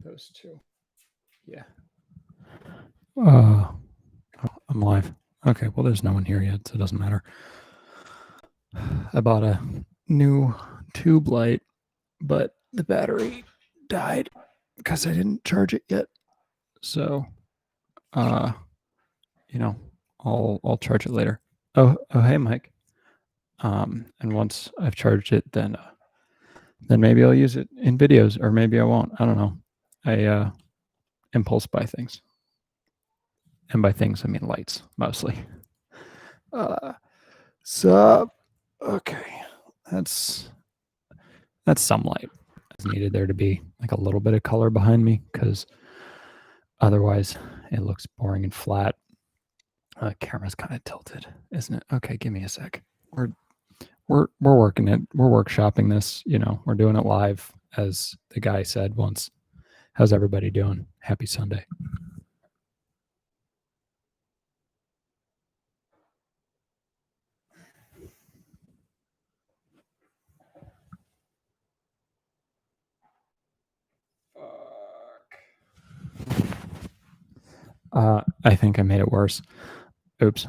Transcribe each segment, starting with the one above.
Those two. Yeah. Oh, I'm live. Okay, well, there's no one here yet, so it doesn't matter. I bought a new tube light, but the battery died because I didn't charge it yet. So, uh, I'll charge it later. Oh, hey, Mike. And once I've charged it, then maybe I'll use it in videos, or maybe I won't. I don't know. I impulse buy things, and by things I mean lights mostly. So, okay, that's some light. It's needed there to be like a little bit of color behind me, because otherwise it looks boring and flat. Camera's kind of tilted, isn't it? Okay, give me a sec. We're working it. We're workshopping this. We're doing it live, as the guy said once. How's everybody doing? Happy Sunday. I think I made it worse. Oops.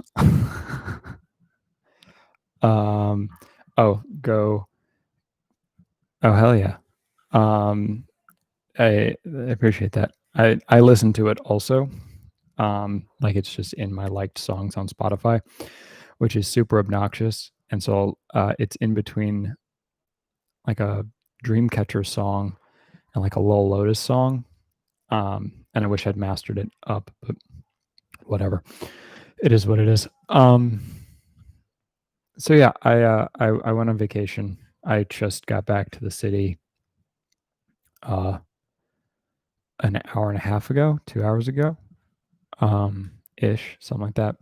Go. Oh, hell yeah. I appreciate that. I listen to it also. Like it's just in my liked songs on Spotify, which is super obnoxious. And so it's in between like a Dreamcatcher song and like a Lil Lotus song. And I wish I'd mastered it up, but whatever. It is what it is. So yeah, I went on vacation. I just got back to the city an hour and a half ago, 2 hours ago, ish, something like that.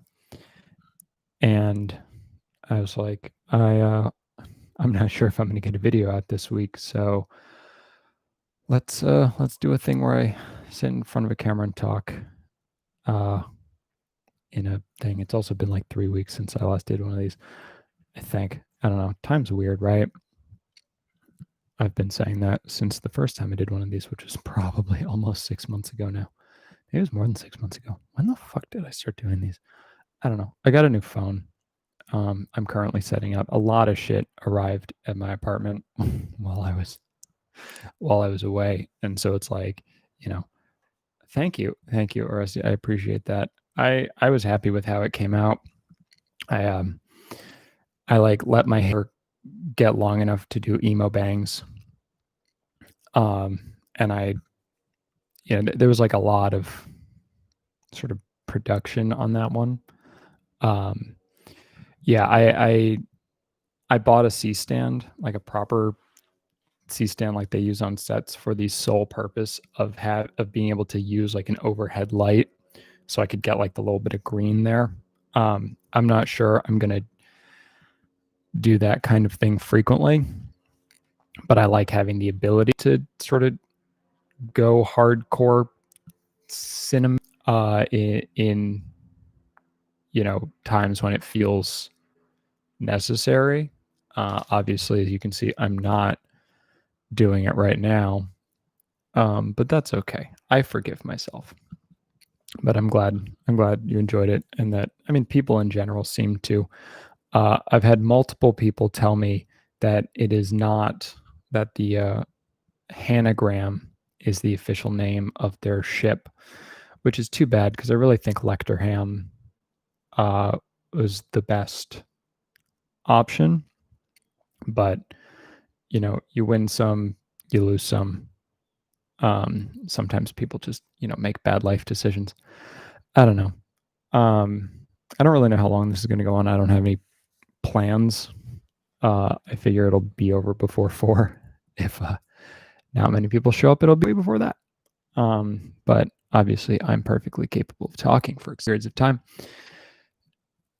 And I was like, I'm not sure if I'm going to get a video out this week, so let's do a thing where I sit in front of a camera and talk in a thing. It's also been like 3 weeks since I last did one of these, I think. I don't know. Time's weird, right? I've been saying that since the first time I did one of these, which was probably almost 6 months ago now. Maybe it was more than 6 months ago. When the fuck did I start doing these? I don't know. I got a new phone. I'm currently setting up. A lot of shit arrived at my apartment while I was away, and so it's like, thank you, Oresti. I appreciate that. I was happy with how it came out. I like let my hair get long enough to do emo bangs. And there was like a lot of sort of production on that one. Yeah, I bought a C-stand, like a proper C-stand like they use on sets, for the sole purpose of being able to use like an overhead light, so I could get like the little bit of green there. I'm not sure I'm gonna do that kind of thing frequently, but I like having the ability to sort of go hardcore cinema in times when it feels necessary. Obviously, as you can see, I'm not doing it right now, but that's okay. I forgive myself. But I'm glad you enjoyed it, and that, I mean, people in general seem to. I've had multiple people tell me that it is not, that the Hanagram is the official name of their ship, which is too bad, because I really think Lecterham was the best option. But you win some, you lose some. Sometimes people just make bad life decisions. I don't know. I don't really know how long this is going to go on. I don't have any plans. I figure it'll be over before 4. If not many people show up, it'll be before that. But obviously, I'm perfectly capable of talking for periods of time.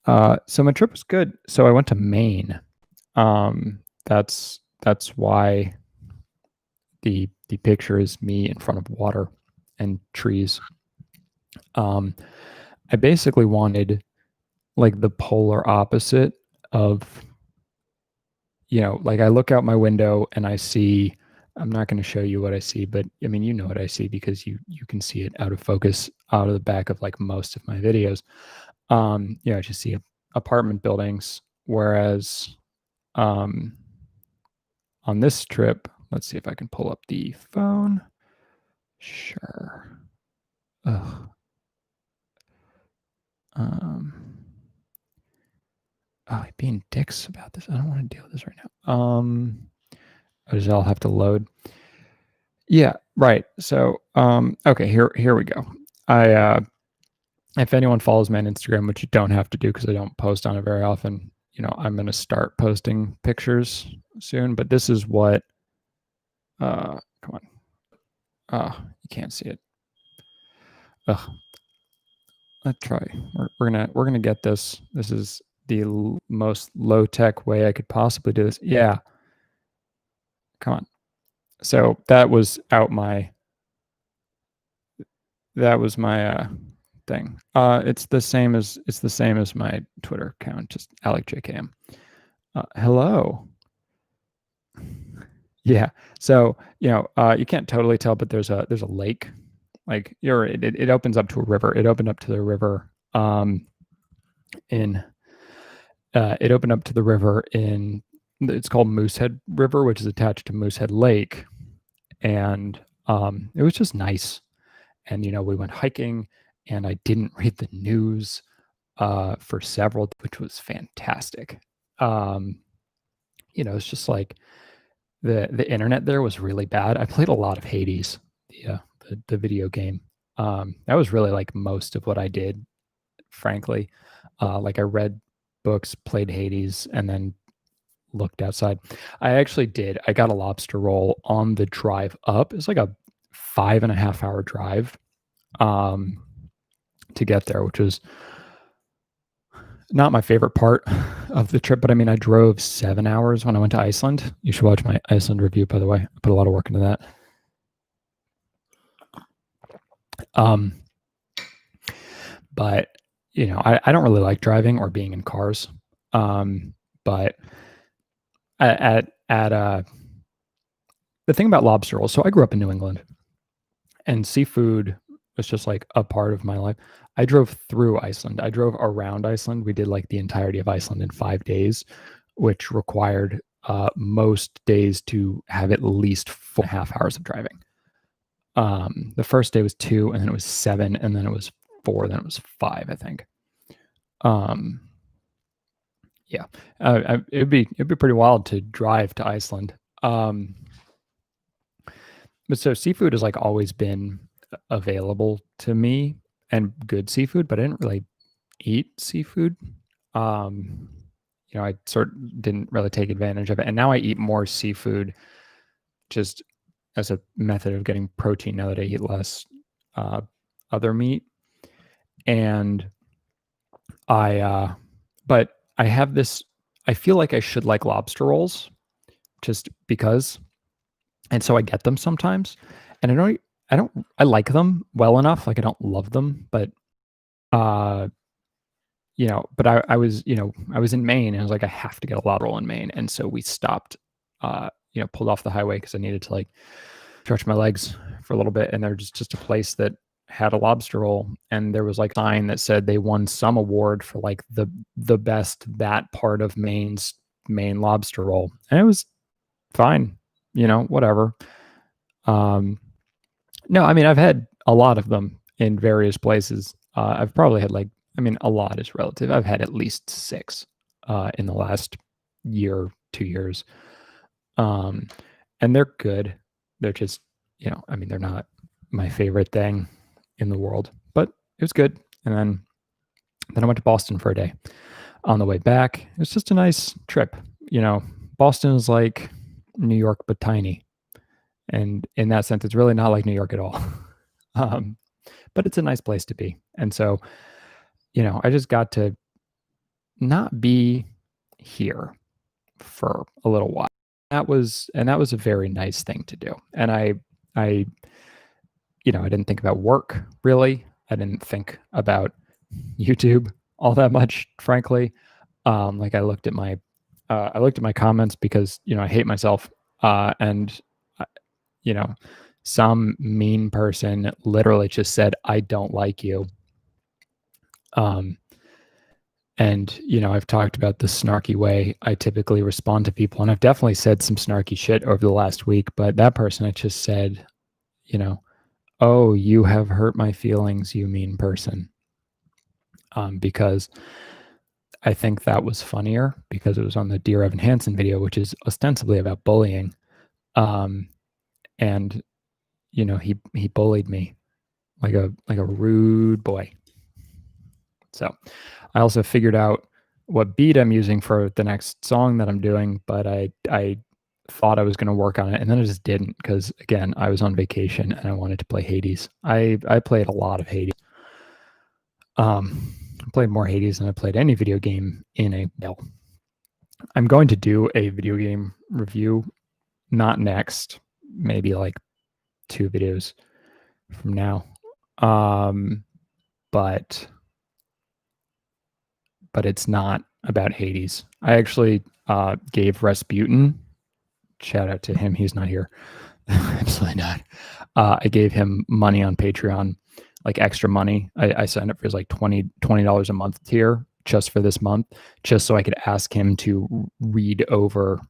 So my trip was good. So I went to Maine. That's why the picture is me in front of water and trees. I basically wanted like the polar opposite of, like I look out my window and I see I'm not going to show you what I see, but I mean, you know what I see because you can see it out of focus out of the back of like most of my videos. I just see apartment buildings, whereas on this trip, let's see if I can pull up the phone. Sure. Ugh. Being dicks about this. I don't want to deal with this right now. I'll have to load. Yeah, right. So, okay, here we go. If anyone follows me on Instagram, which you don't have to do because I don't post on it very often, I'm going to start posting pictures soon. But this is what. Come on. You can't see it. Ugh. Let's try. We're gonna get this. This is the most low tech way I could possibly do this. Yeah. Come on. So that was my thing. It's the same as my Twitter account, just AlecJKM. Hello. Yeah. So you can't totally tell, but there's a lake. Like it opens up to a river. It opened up to the river. It opened up to the river in. It's called Moosehead River, which is attached to Moosehead Lake, and it was just nice. And we went hiking, and I didn't read the news for several, which was fantastic. It's just like the internet there was really bad. I played a lot of Hades, the video game. That was really like most of what I did, frankly. Like I read books, played Hades, and then looked outside. I got a lobster roll on the drive up. It's like a 5.5 hour drive to get there, which was not my favorite part of the trip. But I mean, I drove 7 hours when I went to Iceland. You should watch my Iceland review, by the way. I put a lot of work into that. But I don't really like driving or being in cars. But the thing about lobster rolls, so I grew up in New England, and seafood was just like a part of my life. I drove through Iceland. I drove around Iceland. We did like the entirety of Iceland in 5 days, which required most days to have at least 4.5 hours of driving. The first day was 2, and then it was 7, and then it was 4, then it was 5, I think. Yeah, it'd be pretty wild to drive to Iceland. But so seafood has like always been available to me, and good seafood, but I didn't really eat seafood. I sort of didn't really take advantage of it, and now I eat more seafood just as a method of getting protein now that I eat less other meat. And but I have this, I feel like I should like lobster rolls just because. And so I get them sometimes, and I like them well enough. Like I don't love them, but but I was in Maine, and I was like, I have to get a lobster roll in Maine. And so we stopped, pulled off the highway because I needed to like stretch my legs for a little bit. And there's just a place that had a lobster roll, and there was like a sign that said they won some award for like the best that part of Maine's Maine lobster roll. And it was fine, whatever. No, I mean, I've had a lot of them in various places. I've probably had a lot is relative. I've had at least 6 in the last year, 2 years. And they're good. They're just, they're not my favorite thing in the world, but it was good. And then I went to Boston for a day. On the way back, it was just a nice trip. Boston is like New York, but tiny. And in that sense, it's really not like New York at all. But it's a nice place to be. And so, I just got to not be here for a little while. That was a very nice thing to do. And I didn't think about work really. I didn't think about YouTube all that much, frankly. Like I looked at my comments because, I hate myself. And you know, some mean person literally just said, "I don't like you." And, I've talked about the snarky way I typically respond to people, and I've definitely said some snarky shit over the last week, but that person, I just said, "Oh, you have hurt my feelings, you mean person." Because I think that was funnier because it was on the Dear Evan Hansen video, which is ostensibly about bullying. And he bullied me like a rude boy. So I also figured out what beat I'm using for the next song that I'm doing, but I thought I was going to work on it, and then I just didn't because, again, I was on vacation and I wanted to play Hades. I played a lot of Hades. I played more Hades than I played any video game in a while. I'm going to do a video game review, not next, maybe like 2 videos from now. But it's not about Hades. I actually gave Rasputin, shout out to him, he's not here. Absolutely not. I gave him money on Patreon, like extra money. I signed up for his like $20 a month tier just for this month, just so I could ask him to read over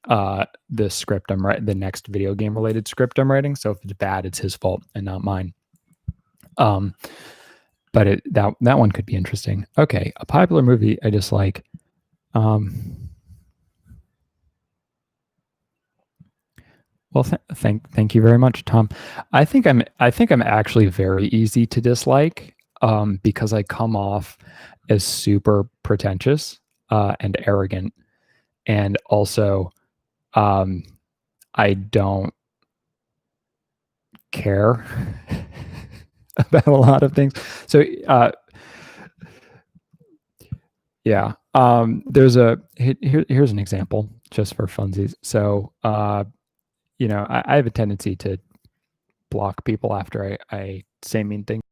the script I'm writing, the next video game related script I'm writing. So if it's bad, it's his fault and not mine. But that one could be interesting. Okay, a popular movie I dislike. Well, thank you very much, Tom. I think I'm actually very easy to dislike because I come off as super pretentious and arrogant, and also I don't care about a lot of things. So yeah, here's an example just for funsies. So I have a tendency to block people after I say mean things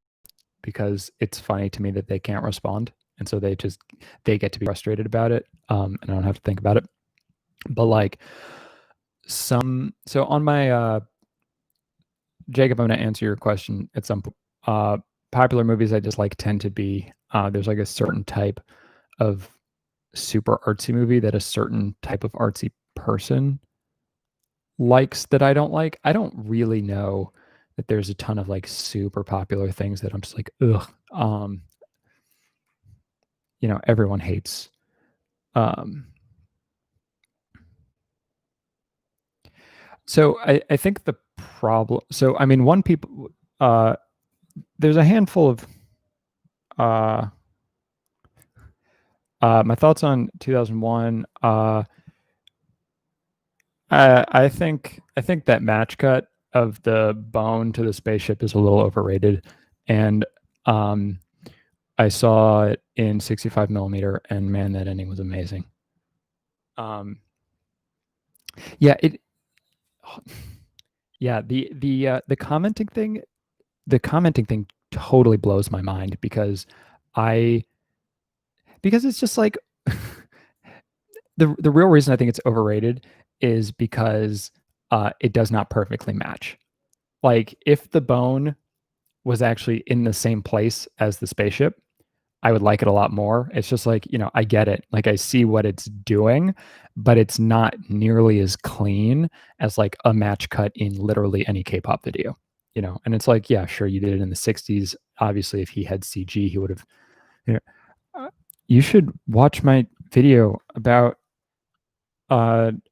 because it's funny to me that they can't respond, and so they get to be frustrated about it, and I don't have to think about it. But like so on my Jacob, I'm going to answer your question at some popular movies I dislike tend to be there's like a certain type of super artsy movie that a certain type of artsy person likes that I don't like. I don't really know that there's a ton of like super popular things that I'm just like, ugh. Everyone hates. So I think the problem. So I mean, there's a handful of my thoughts on 2001. I think that match cut of the bone to the spaceship is a little overrated, and I saw it in 65 millimeter, and man, that ending was amazing. Yeah, the commenting thing, totally blows my mind because it's just like the real reason I think it's overrated is because it does not perfectly match. Like if the bone was actually in the same place as the spaceship, I would like it a lot more. It's just like, I get it. Like I see what it's doing, but it's not nearly as clean as like a match cut in literally any K-pop video, and it's like, yeah, sure. You did it in the 60s. Obviously if he had CG, he would have, you should watch my video about, I'm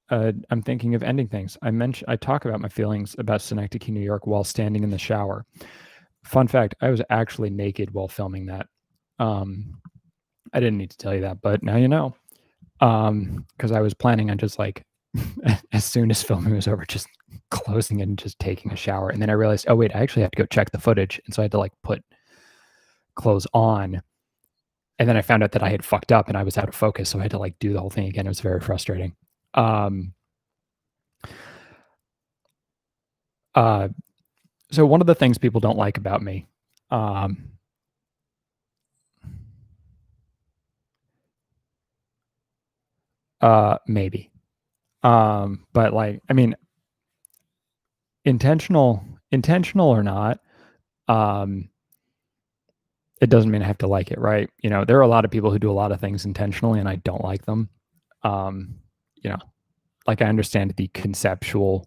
thinking of ending things. I talk about my feelings about Synecdoche, New York while standing in the shower. Fun fact, I was actually naked while filming that. I didn't need to tell you that, but now you know. Because I was planning on just like, as soon as filming was over, just closing it and just taking a shower. And then I realized, oh wait, I actually have to go check the footage. And so I had to like put clothes on. And then I found out that I had fucked up and I was out of focus. So I had to like do the whole thing again. It was very frustrating. So one of the things people don't like about me, maybe, but like, I mean, intentional or not, it doesn't mean I have to like it, right? You know, there are a lot of people who do a lot of things intentionally and I don't like them. You know, like I understand the conceptualness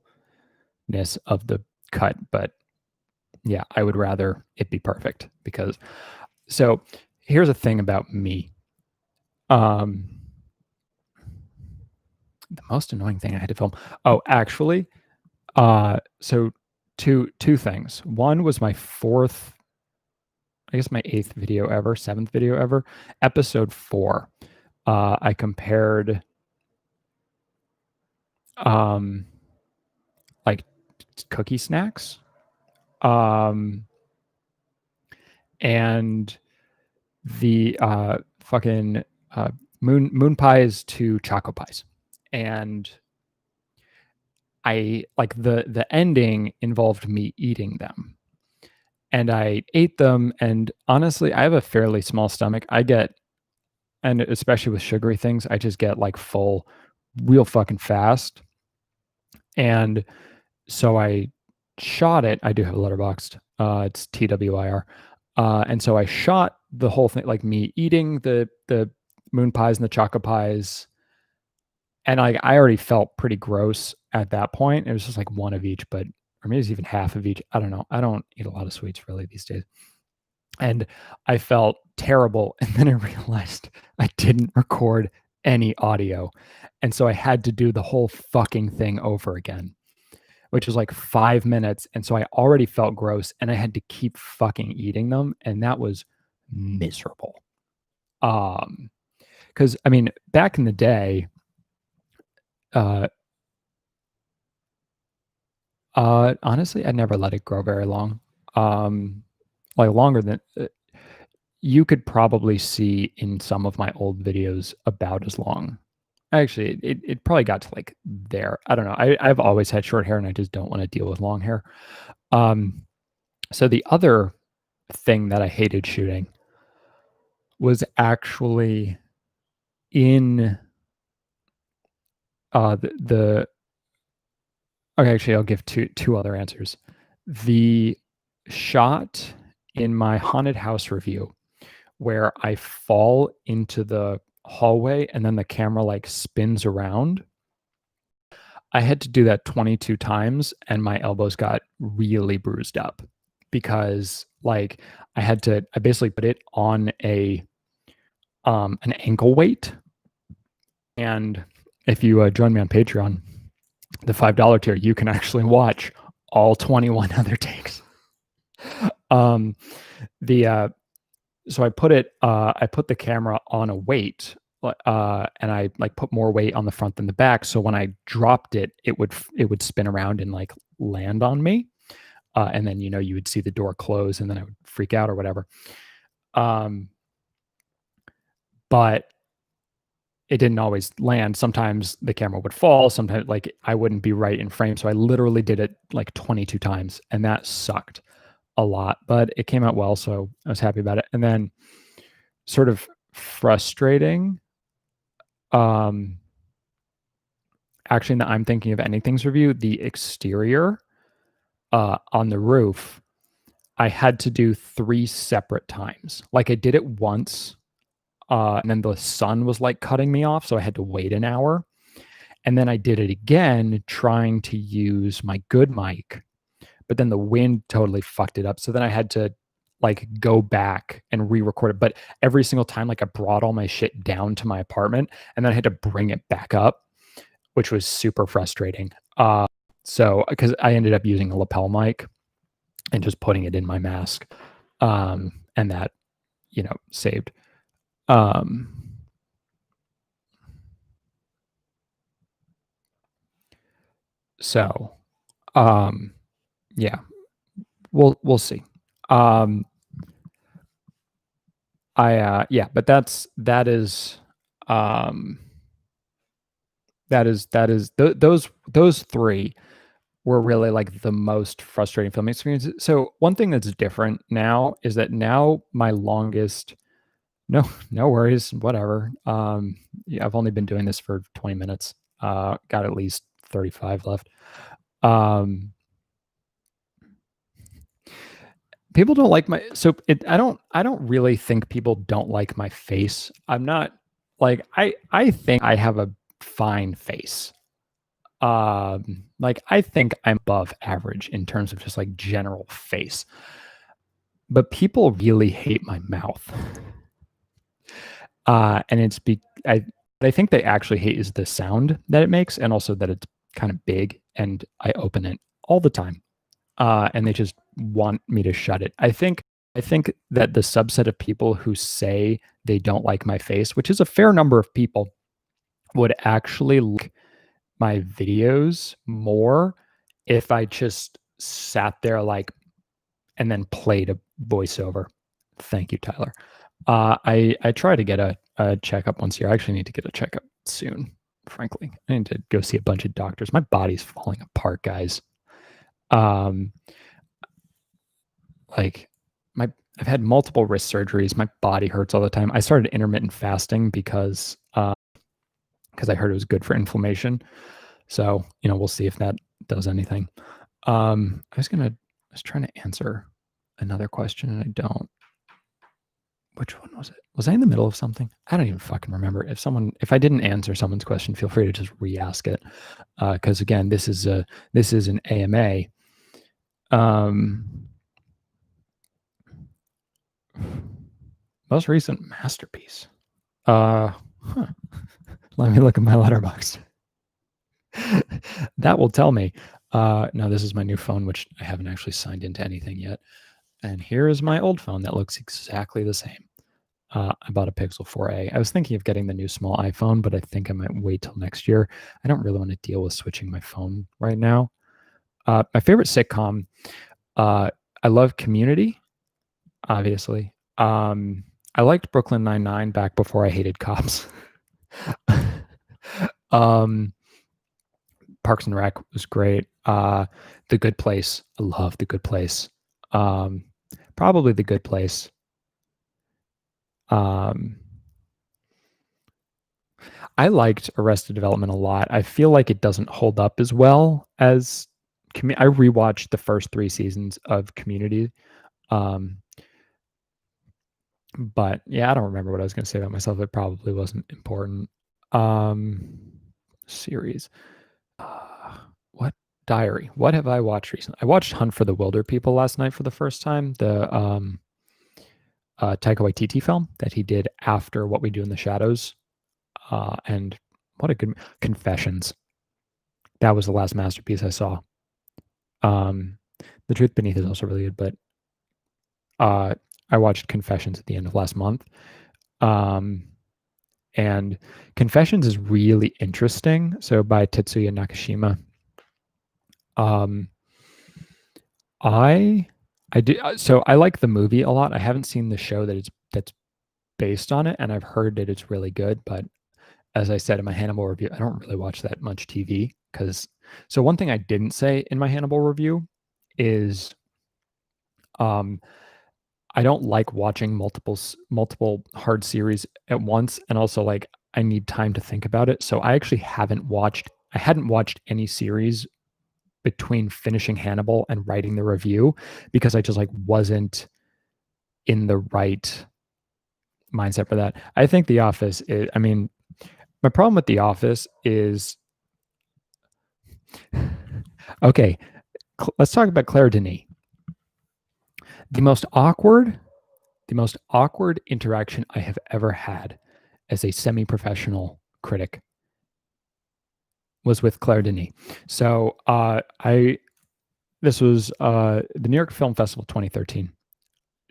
of the cut, but yeah, I would rather it be perfect because so here's a thing about me. The most annoying thing I had to film. Oh, actually, so two things. One was my fourth, I guess my eighth video ever, seventh video ever, episode 4. I compared like cookie snacks and the fucking moon pies to choco pies. And I like the ending involved me eating them. And I ate them, and honestly, I have a fairly small stomach. I get, and especially with sugary things, I just get like full real fucking fast. And so I shot it. I do have a Letterboxd. It's TWIR. And so I shot the whole thing, like me eating the moon pies and the chocolate pies. And I already felt pretty gross at that point. It was just like one of each, but or maybe it's even half of each. I don't know. I don't eat a lot of sweets really these days. And I felt terrible. And then I realized I didn't record any audio. And so I had to do the whole fucking thing over again, which was like 5 minutes. And so I already felt gross and I had to keep fucking eating them. And that was miserable. Because I mean, back in the day, honestly, I never let it grow very long. Like longer than you could probably see in some of my old videos about as long. Actually, it probably got to like there. I don't know. I've always had short hair and I just don't want to deal with long hair. So the other thing that I hated shooting was actually in the okay, actually I'll give two other answers. The shot in my haunted house review where I fall into the hallway and then the camera like spins around. I had to do that 22 times and my elbows got really bruised up because like I basically put it on an ankle weight. And if you join me on Patreon, the $5 tier, you can actually watch all 21 other takes. So I put the camera on a weight, and I like put more weight on the front than the back. So when I dropped it, it would spin around and like land on me. And then, you would see the door close and then I would freak out or whatever. But it didn't always land. Sometimes the camera would fall. Sometimes like I wouldn't be right in frame. So I literally did it like 22 times and that sucked a lot, but it came out well. So I was happy about it. And then sort of frustrating, actually, in the I'm Thinking of Ending Things review, the exterior on the roof, I had to do 3 separate times. Like I did it once, and then the sun was like cutting me off, so I had to wait an hour. And then I did it again trying to use my good mic, but then the wind totally fucked it up. So then I had to like go back and re-record it. But every single time, like I brought all my shit down to my apartment and then I had to bring it back up, which was super frustrating. So because I ended up using a lapel mic and just putting it in my mask, and that saved. So yeah, we'll see. Yeah, but that is those 3 were really like the most frustrating filming experiences. So one thing that's different now is that now my longest, no worries, whatever. Yeah, I've only been doing this for 20 minutes. Got at least 35 left. people don't like my I don't really think people don't like my face. I'm not like I think I have a fine face. Like I think I'm above average in terms of just like general face. But people really hate my mouth. And I think they actually hate is the sound that it makes, and also that it's kind of big and I open it all the time. And they just want me to shut it. I think that the subset of people who say they don't like my face, which is a fair number of people, would actually like my videos more if I just sat there like and then played a voiceover. Thank you, Tyler. I try to get a checkup once a year. I actually need to get a checkup soon, frankly. I need to go see a bunch of doctors. My body's falling apart, guys. Like I've had multiple wrist surgeries. My body hurts all the time. I started intermittent fasting because I heard it was good for inflammation. So, we'll see if that does anything. I was trying to answer another question and I don't. Which one was it? Was I in the middle of something? I don't even fucking remember. If I didn't answer someone's question, feel free to just re-ask it. Because again, this is an AMA. Most recent masterpiece. Let me look at my letterbox. That will tell me. Now this is my new phone, which I haven't actually signed into anything yet. And here is my old phone that looks exactly the same. I bought a Pixel 4a. I was thinking of getting the new small iPhone, but I think I might wait till next year. I don't really want to deal with switching my phone right now. My favorite sitcom, I love Community, obviously. I liked Brooklyn Nine-Nine back before I hated cops. Parks and Rec was great. The Good Place. I love The Good Place. Probably The Good Place. I liked Arrested Development a lot. I feel like it doesn't hold up as well as I rewatched the first 3 seasons of Community. But yeah, I don't remember what I was going to say about myself. It probably wasn't important. Series. What Diary? What have I watched recently? I watched Hunt for the Wilderpeople last night for the first time. The Taika Waititi film that he did after What We Do in the Shadows. And what a good Confessions. That was the last masterpiece I saw. The Truth Beneath is also really good, but I watched Confessions at the end of last month. And Confessions is really interesting. So by Tetsuya Nakashima. So I like the movie a lot. I haven't seen the show that's based on it, and I've heard that it's really good. But as I said in my Hannibal review, I don't really watch that much TV so one thing I didn't say in my Hannibal review is, I don't like watching multiple hard series at once, and also like I need time to think about it. So I actually hadn't watched any series between finishing Hannibal and writing the review because I just like wasn't in the right mindset for that. I think The Office is, my problem with The Office is, okay, let's talk about Claire Denis. The most awkward interaction I have ever had as a semi-professional critic was with Claire Denis. So this was the New York Film Festival 2013.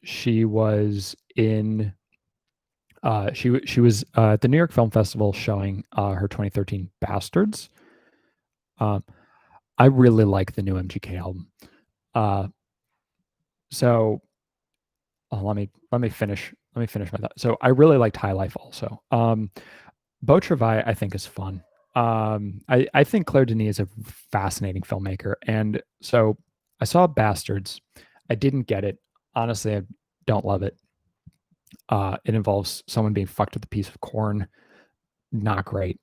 She was in she was at the New York Film Festival showing her 2013 Bastards. I really like the new MGK album. So let me finish my thought. So I really liked High Life also. Beau Travail I think is fun. I think Claire Denis is a fascinating filmmaker, and so I saw Bastards. I didn't get it. Honestly, I don't love it. It involves someone being fucked with a piece of corn. Not great.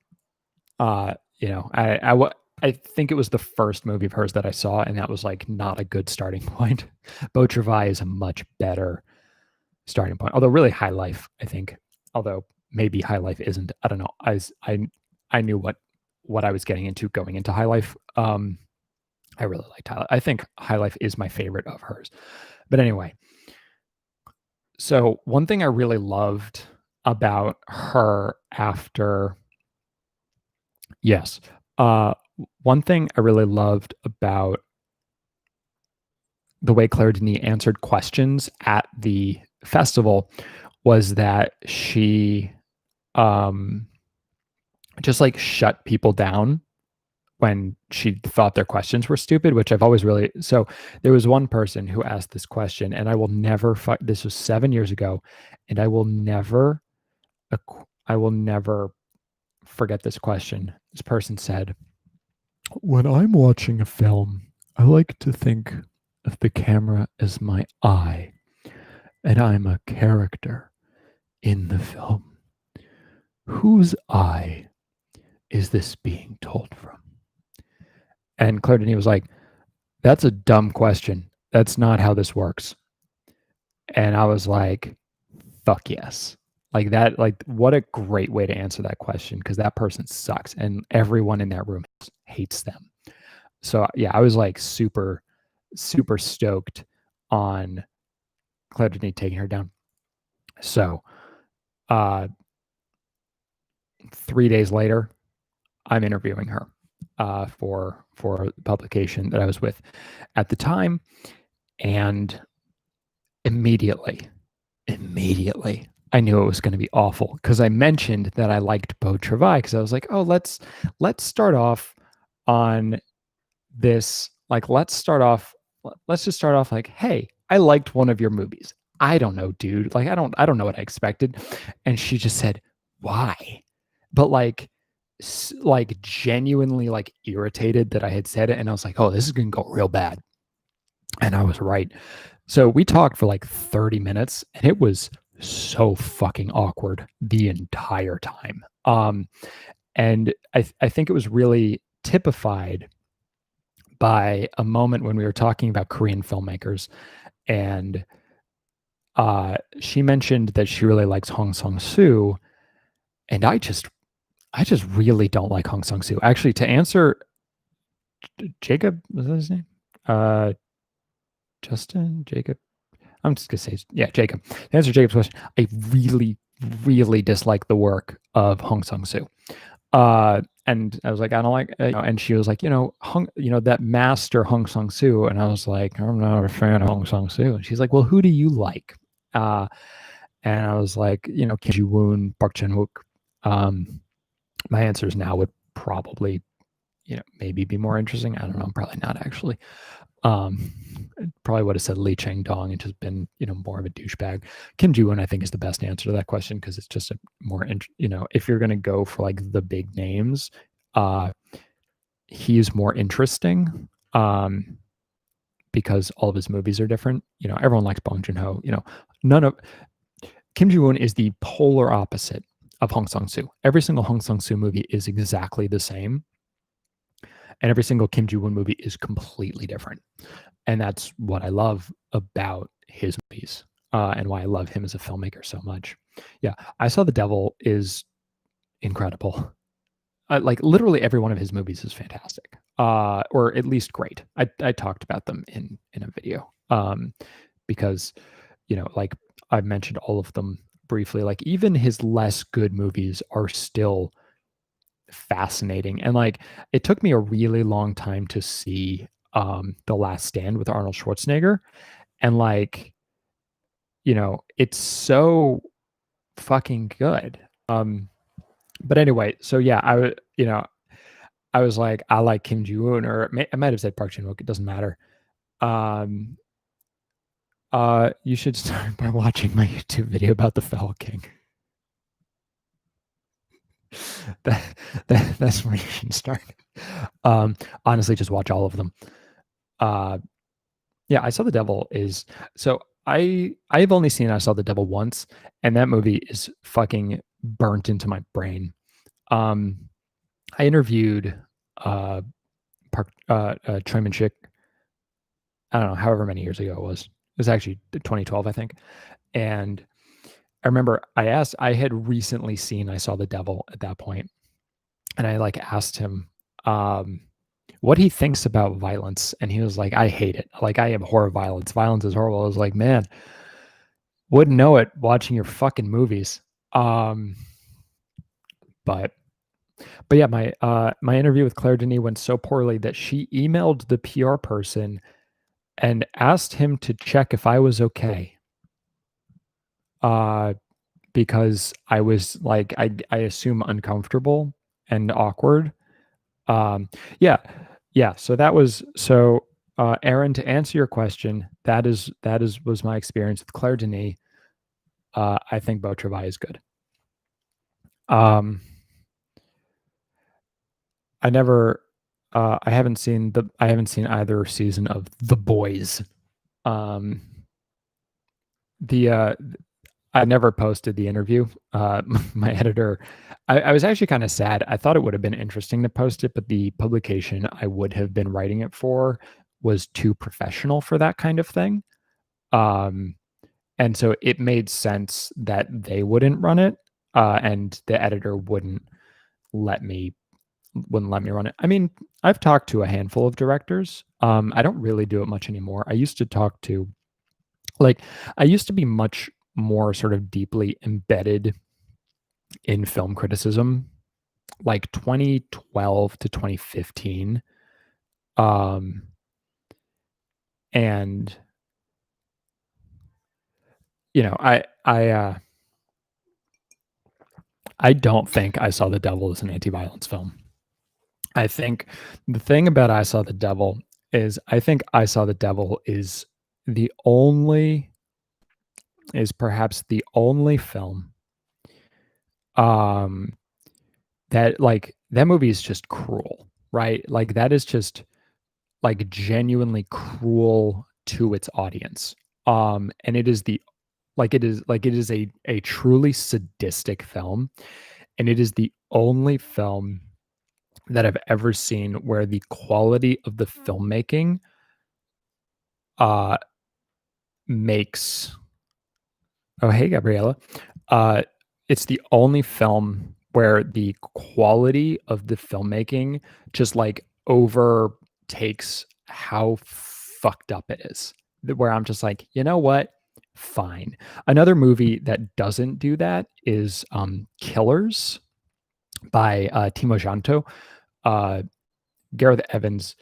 I think it was the first movie of hers that I saw, and that was like not a good starting point. Beau Travail is a much better starting point. Although really High Life, I think. Although maybe High Life isn't. I don't know. I knew what I was getting into going into High Life. I really liked High Life. I think High Life is my favorite of hers. But anyway, so one thing I really loved about her after, yes, one thing I really loved about the way Claire Denis answered questions at the festival was that she just like shut people down when she thought their questions were stupid, which I've always really, so there was one person who asked this question, and I will never this was 7 years ago, and I will never forget this question. This person said, "When I'm watching a film, I like to think of the camera as my eye, and I'm a character in the film. Whose eye is this being told from?" And Claire Denis was like, "That's a dumb question. That's not how this works." And I was like, fuck yes. Like that, like what a great way to answer that question, because that person sucks and everyone in that room hates them. So yeah, I was like super, super stoked on Claire Denis taking her down. So 3 days later, I'm interviewing her for a publication that I was with at the time. And immediately, I knew it was going to be awful, because I mentioned that I liked Beau Travail, because I was like, oh, let's start off on this. Like, let's just start off like, hey, I liked one of your movies. I don't know, dude. Like, I don't know what I expected. And she just said, why? But like genuinely like irritated that I had said it. And I was like, oh, this is going to go real bad. And I was right. So we talked for like 30 minutes, and it was so fucking awkward the entire time. And I think it was really typified by a moment when we were talking about Korean filmmakers, and she mentioned that she really likes Hong Sang-soo, and I just really don't like Hong Sang-soo. Actually, to answer Jacob, was that his name? Justin, Jacob. I'm just gonna say, yeah, Jacob. To answer Jacob's question, I really, really dislike the work of Hong Sang-soo. And I was like, I don't like, and she was like, that master Hong Sang-soo. And I was like, I'm not a fan of Hong Sang-soo. And she's like, well, who do you like? And I was like, Kim Ji-woon, Park Chan-wook. My answers now would probably, maybe be more interesting. I don't know. Probably not actually. Probably would have said Lee Chang-dong and just been, more of a douchebag. Kim Ji-woon, I think, is the best answer to that question, because it's just a more, if you're going to go for like the big names, he's more interesting, because all of his movies are different. Everyone likes Bong Joon-ho. Kim Ji-woon is the polar opposite of Hong Sang-soo. Every single Hong Sang-soo movie is exactly the same, and every single Kim Ji-woon movie is completely different. And that's what I love about his movies, and why I love him as a filmmaker so much. Yeah, I Saw the Devil is incredible. Like literally every one of his movies is fantastic, or at least great. I talked about them in a video, because like I've mentioned all of them briefly. Like even his less good movies are still fascinating, and like it took me a really long time to see The Last Stand with Arnold Schwarzenegger, and like it's so fucking good. But anyway, so yeah, I was like, I like Kim Ji-woon, or I might have said Park Chan-wook, it doesn't matter. You should start by watching my YouTube video about the Foul King. That's where you should start. Honestly, just watch all of them. Yeah, I Saw the Devil is, so I've only seen I Saw the Devil once, and that movie is fucking burnt into my brain. I interviewed Choi Min-sik. I don't know, however many years ago it was. It was actually 2012, I think. And I remember I had recently seen I Saw the Devil at that point, and I like asked him what he thinks about violence, and he was like, "I hate it. Like I abhor violence. Violence is horrible." I was like, "Man, wouldn't know it watching your fucking movies." Um, but yeah, my interview with Claire Denis went so poorly that she emailed the PR person and asked him to check if I was okay. Because I was like, I assume uncomfortable and awkward. Um, yeah, yeah. So that was so. Aaron, to answer your question, that was my experience with Claire Denis. I think Beau Travail is good. I never, I haven't seen either season of The Boys. Um, the I never posted the interview. My editor, I was actually kind of sad. I thought it would have been interesting to post it, but the publication I would have been writing it for was too professional for that kind of thing. Um, and so it made sense that they wouldn't run it, and the editor let me wouldn't let me run it. I mean, I've talked to a handful of directors. I don't really do it much anymore. I used to talk to, like, I used to be much more sort of deeply embedded in film criticism, like 2012 to 2015. And you know, I don't think I Saw the Devil as an anti-violence film. I think the thing about I Saw the Devil is I think I Saw the Devil is perhaps the only film that, like, that movie is just cruel, right? Like that is just like genuinely cruel to its audience. And it is a truly sadistic film, and it is the only film that I've ever seen where the quality of the filmmaking uh makes oh, hey, Gabriella. It's the only film where the quality of the filmmaking just like overtakes how fucked up it is. Where I'm just like, you know what? Fine. Another movie that doesn't do that is Killers by Timo Janto. Gareth Evans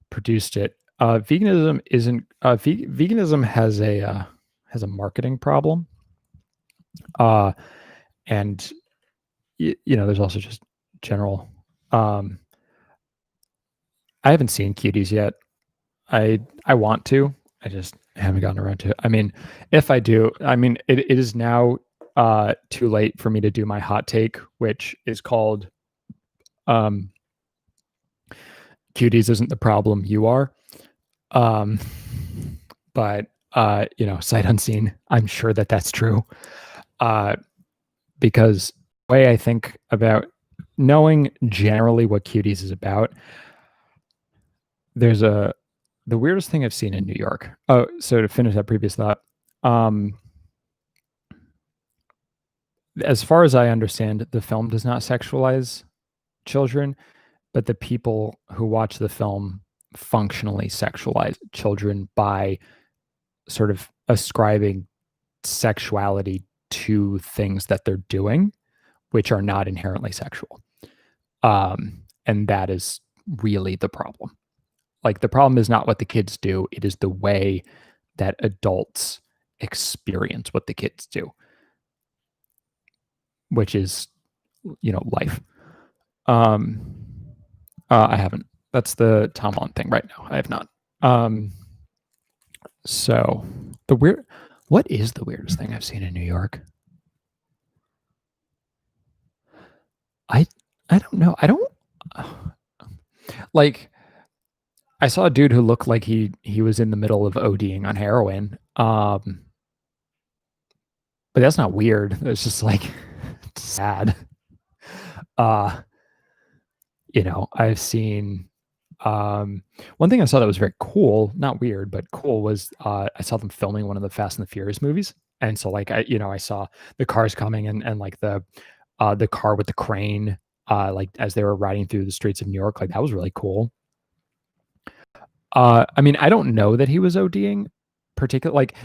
produced it. Veganism isn't veganism has a marketing problem. And there's also just general. I haven't seen Cuties yet. I want to. I just haven't gotten around to it. I mean, if I do, I mean, it is now too late for me to do my hot take, which is called Cuties isn't the problem, you are. But sight unseen, I'm sure that that's true. Because the way I think about knowing generally what Cuties is about, the weirdest thing I've seen in New York. Oh, so to finish that previous thought, as far as I understand, the film does not sexualize children, but the people who watch the film functionally sexualize children by sort of ascribing sexuality to things that they're doing, which are not inherently sexual. And that is really the problem. Like, the problem is not what the kids do, it is the way that adults experience what the kids do, which is, life. I haven't. That's the Tom Holland thing right now. I have not. So what is the weirdest thing I've seen in New York? I don't know. I don't like. I saw a dude who looked like he was in the middle of ODing on heroin. But that's not weird. It's just like sad. I've seen One thing I saw that was very cool, not weird, but cool, was I saw them filming one of the Fast and the Furious movies, and so like I saw the cars coming and like the car with the crane, like as they were riding through the streets of New York, like that was really cool. I mean, I don't know that he was ODing, particular. Like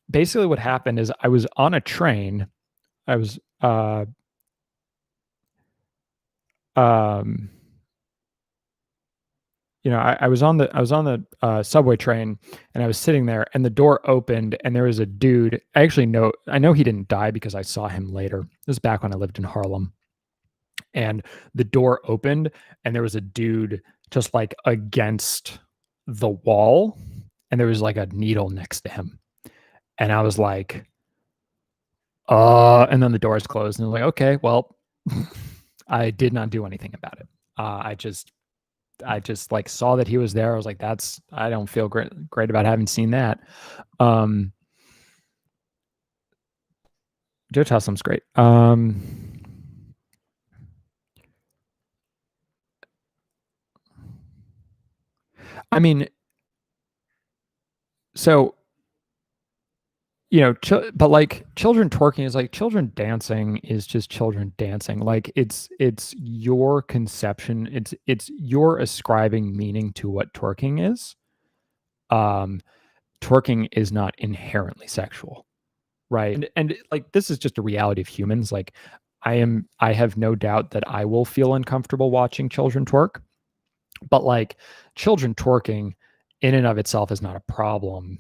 basically, what happened is I was on a train. I was um I was on the subway train, and I was sitting there, and the door opened, and there was a dude. I know he didn't die because I saw him later. This is back when I lived in Harlem, and the door opened, and there was a dude just like against the wall, and there was like a needle next to him, and I was like, and then the doors closed, and I was like, okay, well, I did not do anything about it. I just like saw that he was there. I was like, I don't feel great about having seen that. Joe Taslim's great. I mean, so but like children twerking is like children dancing is just children dancing. Like it's your conception. It's you're ascribing meaning to what twerking is. Twerking is not inherently sexual, right? And like this is just a reality of humans. Like I have no doubt that I will feel uncomfortable watching children twerk, but like children twerking in and of itself is not a problem.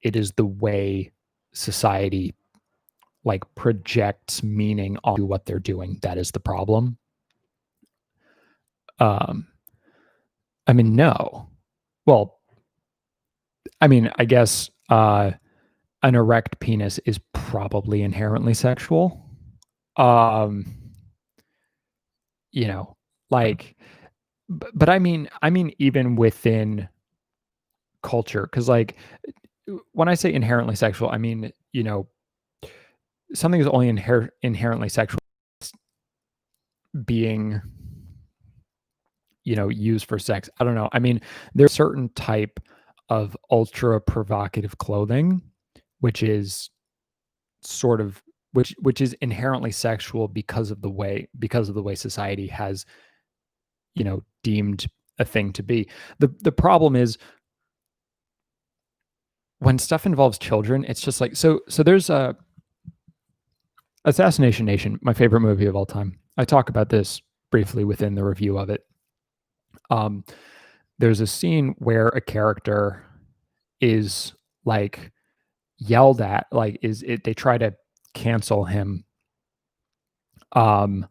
It is the way society like projects meaning onto what they're doing that is the problem. Um I mean, no. Well, I mean, I guess an erect penis is probably inherently sexual. Um you know, like but I mean even within culture, cuz like when I say inherently sexual, I mean, something is only inherently sexual being, used for sex. I don't know. I mean, there's a certain type of ultra provocative clothing, which is sort of which is inherently sexual because of the way society has, deemed a thing to be. The problem is when stuff involves children, it's just like so there's a Assassination Nation, my favorite movie of all time. I talk about this briefly within the review of it. Um, there's a scene where a character is like yelled at, like is it they try to cancel him um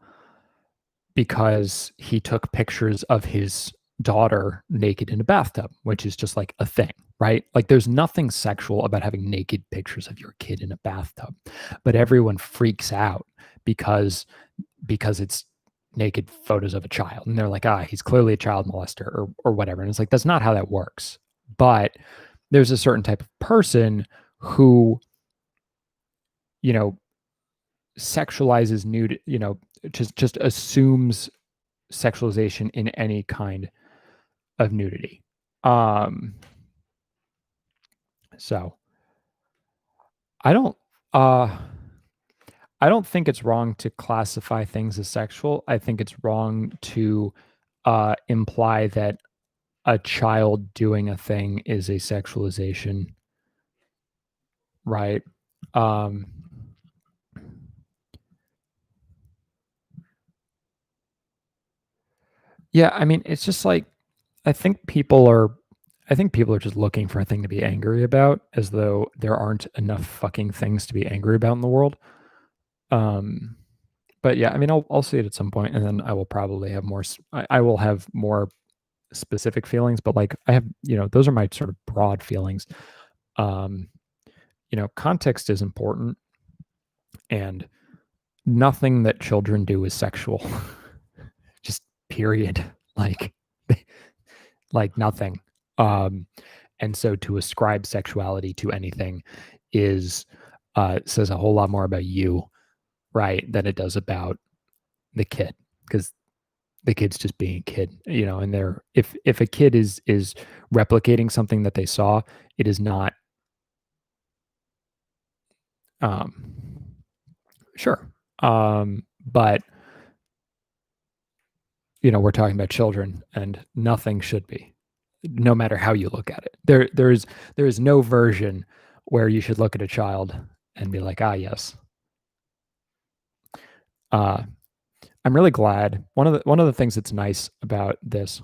because he took pictures of his daughter naked in a bathtub, which is just like a thing, right? Like there's nothing sexual about having naked pictures of your kid in a bathtub, but everyone freaks out because it's naked photos of a child, and they're like, he's clearly a child molester or whatever. And it's like that's not how that works. But there's a certain type of person who, you know, sexualizes nude, just assumes sexualization in any kind of nudity. Um, so I don't uh I don't think it's wrong to classify things as sexual. I think it's wrong to imply that a child doing a thing is a sexualization, right? Um yeah, I mean, it's just like I think people are I think people are just looking for a thing to be angry about, as though there aren't enough fucking things to be angry about in the world. Um, but yeah, I mean, I'll see it at some point, and then I will probably have more. I will have more specific feelings, but like I have, those are my sort of broad feelings. Um, context is important, and nothing that children do is sexual. Just period. Like, like nothing. Um, and so to ascribe sexuality to anything is says a whole lot more about you, right, than it does about the kid, because the kid's just being a kid, and they're if a kid is replicating something that they saw, it is not um sure. But we're talking about children and nothing should be, no matter how you look at it. There is no version where you should look at a child and be like, ah, yes. I'm really glad. One of the things that's nice about this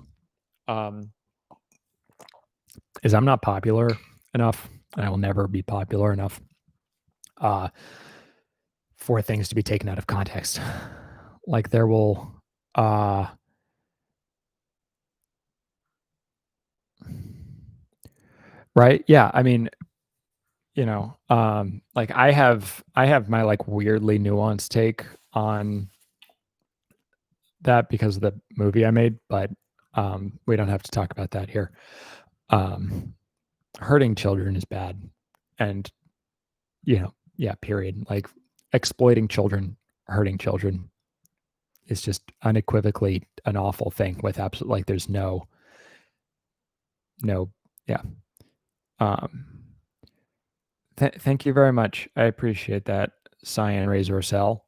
is I'm not popular enough, and I will never be popular enough for things to be taken out of context. Like there will right? Yeah, I mean, like I have my like weirdly nuanced take on that because of the movie I made, but we don't have to talk about that here. Hurting children is bad, and yeah, period. Like exploiting children, hurting children is just unequivocally an awful thing with absolute, like there's no, yeah. Um, thank you very much. I appreciate that, Cyan Razor Cell.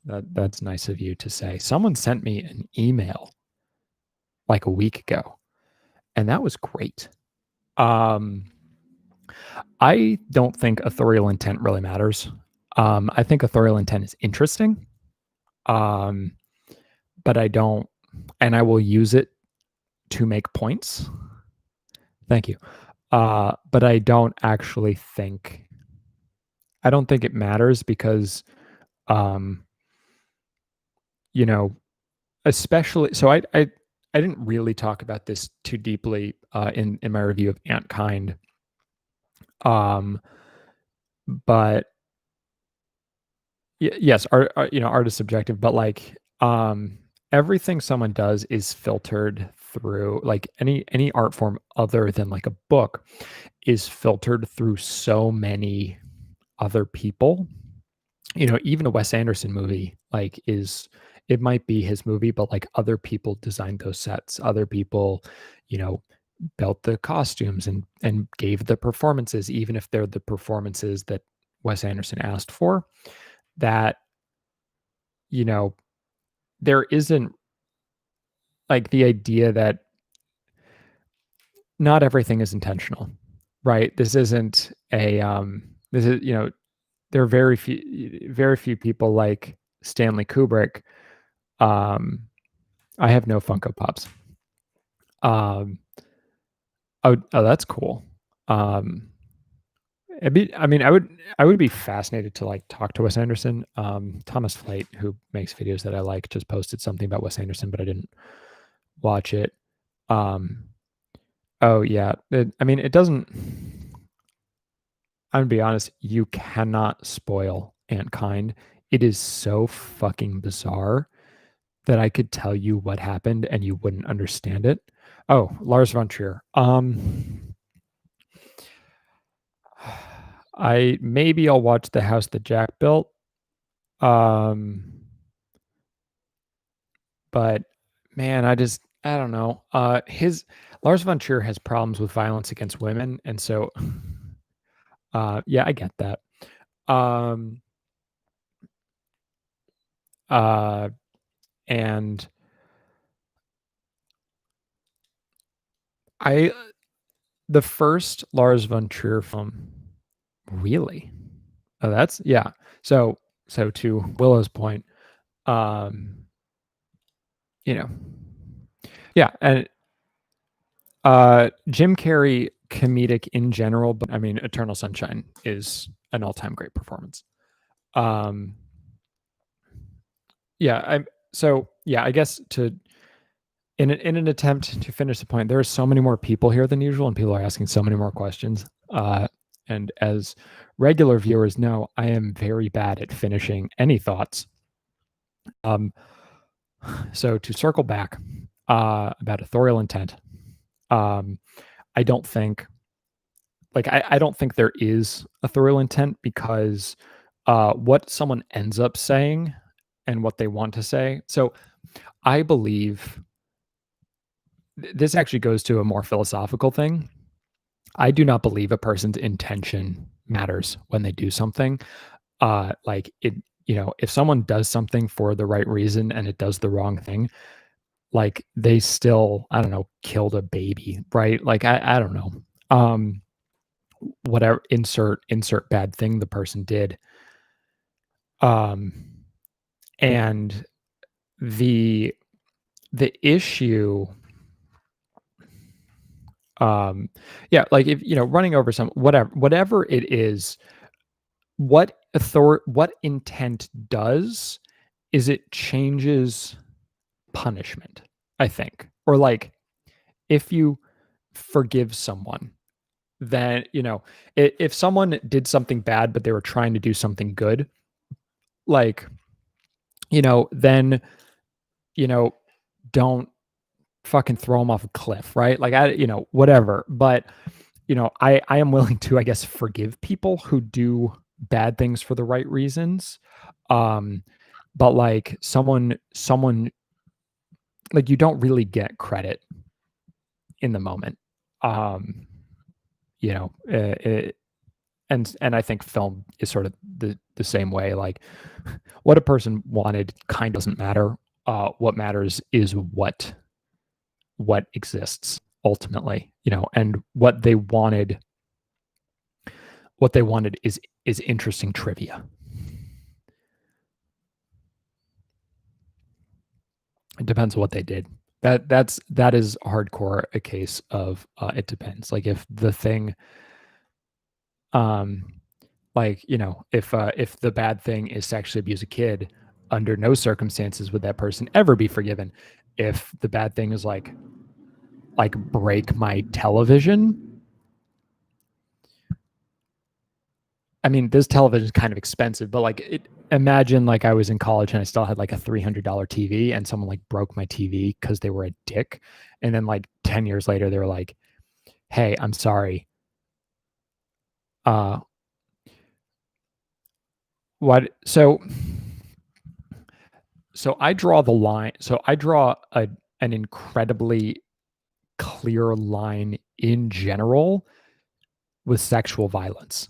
That's nice of you to say. Someone sent me an email like a week ago, and that was great. I don't think authorial intent really matters. I think authorial intent is interesting, but I don't, and I will use it to make points. Thank you. But I don't actually think, I don't think it matters because, um, especially, so I didn't really talk about this too deeply in my review of Ant Kind, but yes, art is subjective, but like everything someone does is filtered through, like any art form other than like a book is filtered through so many other people. Even a Wes Anderson movie, like it might be his movie, but like other people designed those sets. Other people, you know, built the costumes and gave the performances, even if they're the performances that Wes Anderson asked for. That, there isn't like the idea that not everything is intentional, right? This isn't a this is, there are very few people like Stanley Kubrick. I have no Funko Pops. Oh, that's cool. I would be fascinated to like talk to Wes Anderson. Thomas Flight, who makes videos that I like, just posted something about Wes Anderson, but I didn't watch it. Oh yeah, it doesn't. I'm gonna be honest, you cannot spoil Ant Kind. It is so fucking bizarre that I could tell you what happened and you wouldn't understand it. Oh, Lars von Trier. I'll watch The House that Jack Built. But man, I don't know. His Lars von Trier has problems with violence against women, and so yeah, I get that. And the first Lars von Trier film, really? Oh, that's yeah. So to Willow's point, yeah, and Jim Carrey comedic in general, but I mean, Eternal Sunshine is an all-time great performance. Yeah, I guess in an attempt to finish the point, there are so many more people here than usual, and people are asking so many more questions. And as regular viewers know, I am very bad at finishing any thoughts. So to circle back about authorial intent, I don't think, I don't think there is authorial intent because what someone ends up saying and what they want to say. So I believe this actually goes to a more philosophical thing. I do not believe a person's intention matters when they do something. Like it, if someone does something for the right reason and it does the wrong thing, like they still, I don't know, killed a baby, right? Like I don't know. Whatever, insert bad thing the person did. Um and the issue, yeah, like if running over some, whatever it is, what intent does is it changes punishment, I think. Or like if you forgive someone, then if someone did something bad but they were trying to do something good, like then don't fucking throw them off a cliff, right? Like whatever. But I am willing to, I guess, forgive people who do bad things for the right reasons. But like someone like you don't really get credit in the moment. Um, and I think film is sort of the same way. Like what a person wanted kind of doesn't matter. What matters is what exists ultimately, and what they wanted is interesting trivia. It depends on what they did. That is hardcore a case of it depends. Like if the thing, like if the bad thing is sexually abuse a kid, under no circumstances would that person ever be forgiven. If the bad thing is like break my television, I mean, this television is kind of expensive, but like imagine like I was in college and I still had like a $300 TV and someone like broke my TV because they were a dick. And then like 10 years later, they were like, hey, I'm sorry. What? So I draw the line. So I draw an incredibly clear line in general with sexual violence.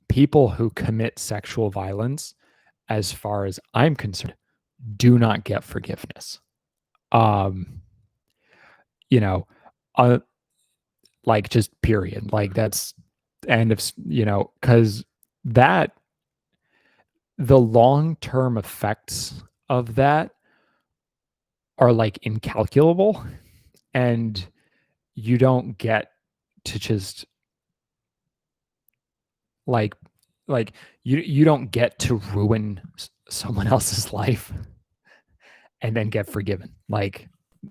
People who commit sexual violence, as far as I'm concerned, do not get forgiveness. You know, like just period. Like that's end of, because that the long-term effects of that are like incalculable, and you don't get to just like you don't get to ruin someone else's life and then get forgiven. Like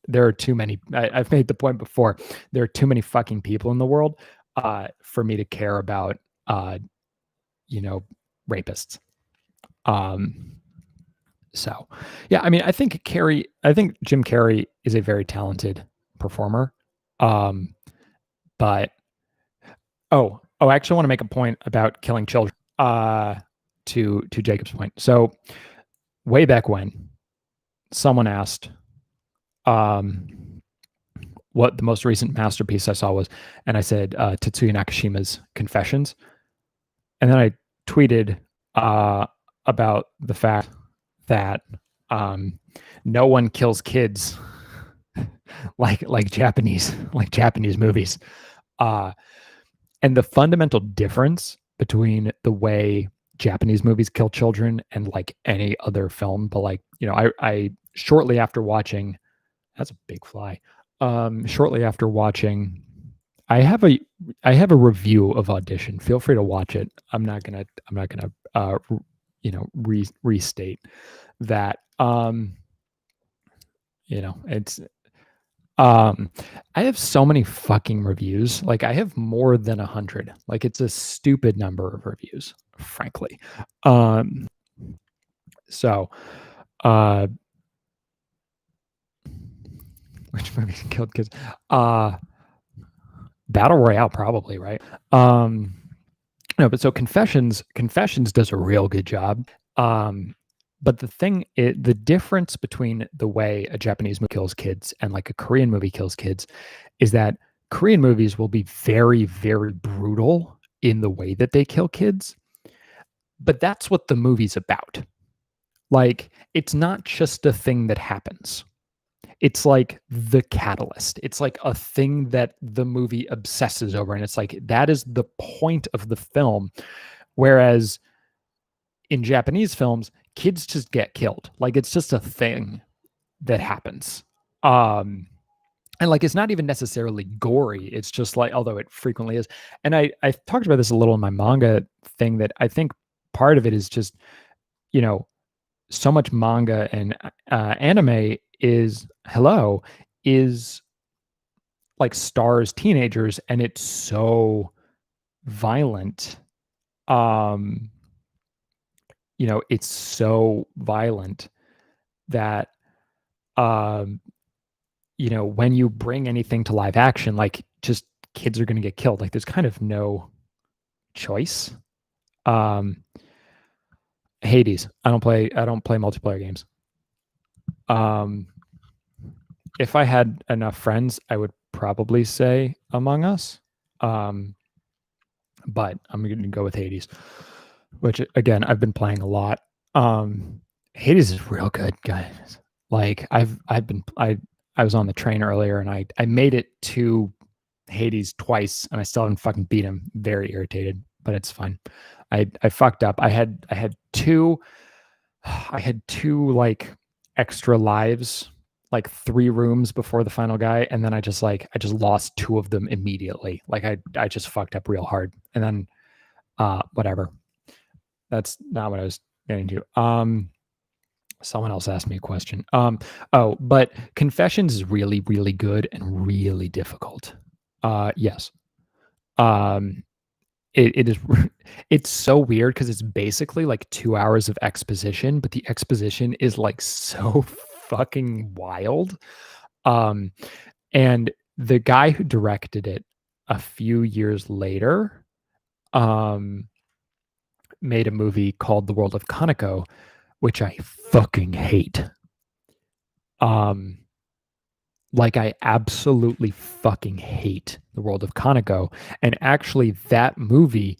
there are too many. I've made the point before. There are too many fucking people in the world for me to care about rapists. So yeah, I mean, I think Jim Carrey is a very talented performer. But I actually want to make a point about killing children. To Jacob's point. So way back when, someone asked what the most recent masterpiece I saw was, and I said Tetsuya Nakashima's Confessions, and then I tweeted about the fact that no one kills kids like Japanese movies, and the fundamental difference between the way Japanese movies kill children and like any other film. But like, I shortly after watching, that's a big fly. Shortly after watching, I have a review of Audition. Feel free to watch it. I'm not gonna restate that. It's I have so many fucking reviews. Like I have more than 100. Like it's a stupid number of reviews, frankly. So which movie killed kids? Battle Royale, probably, right? No, but so Confessions does a real good job. But the difference between the way a Japanese movie kills kids and like a Korean movie kills kids is that Korean movies will be very, very brutal in the way that they kill kids. But that's what the movie's about. Like, it's not just a thing that happens. It's like the catalyst. It's like a thing that the movie obsesses over. And it's like, that is the point of the film. Whereas in Japanese films, kids just get killed. Like, it's just a thing that happens. And like, it's not even necessarily gory. It's just like, although it frequently is. And I talked about this a little in my manga thing, that I think part of it is just, you know, so much manga and anime is like stars teenagers, and it's so violent. It's so violent that when you bring anything to live action, like, just kids are going to get killed. Like, there's kind of no choice. Hades. I don't play multiplayer games. If I had enough friends, I would probably say Among Us. But I'm going to go with Hades, which, again, I've been playing a lot. Hades is real good, guys. Like, I was on the train earlier, and I made it to Hades twice, and I still haven't fucking beat him. Very irritated, but it's fine. I fucked up. I had two like extra lives, like 3 rooms before the final guy, and then I just lost 2 of them immediately. Like, I just fucked up real hard, and then whatever. That's not what I was getting to. Someone else asked me a question. But Confessions is really, really good and really difficult. Yes. It is. It's so weird because it's basically like 2 hours of exposition, but the exposition is like so fucking wild. And the guy who directed it a few years later, made a movie called The World of Kaneko, which I fucking hate. Like, I absolutely fucking hate The World of Kaneko. And actually, that movie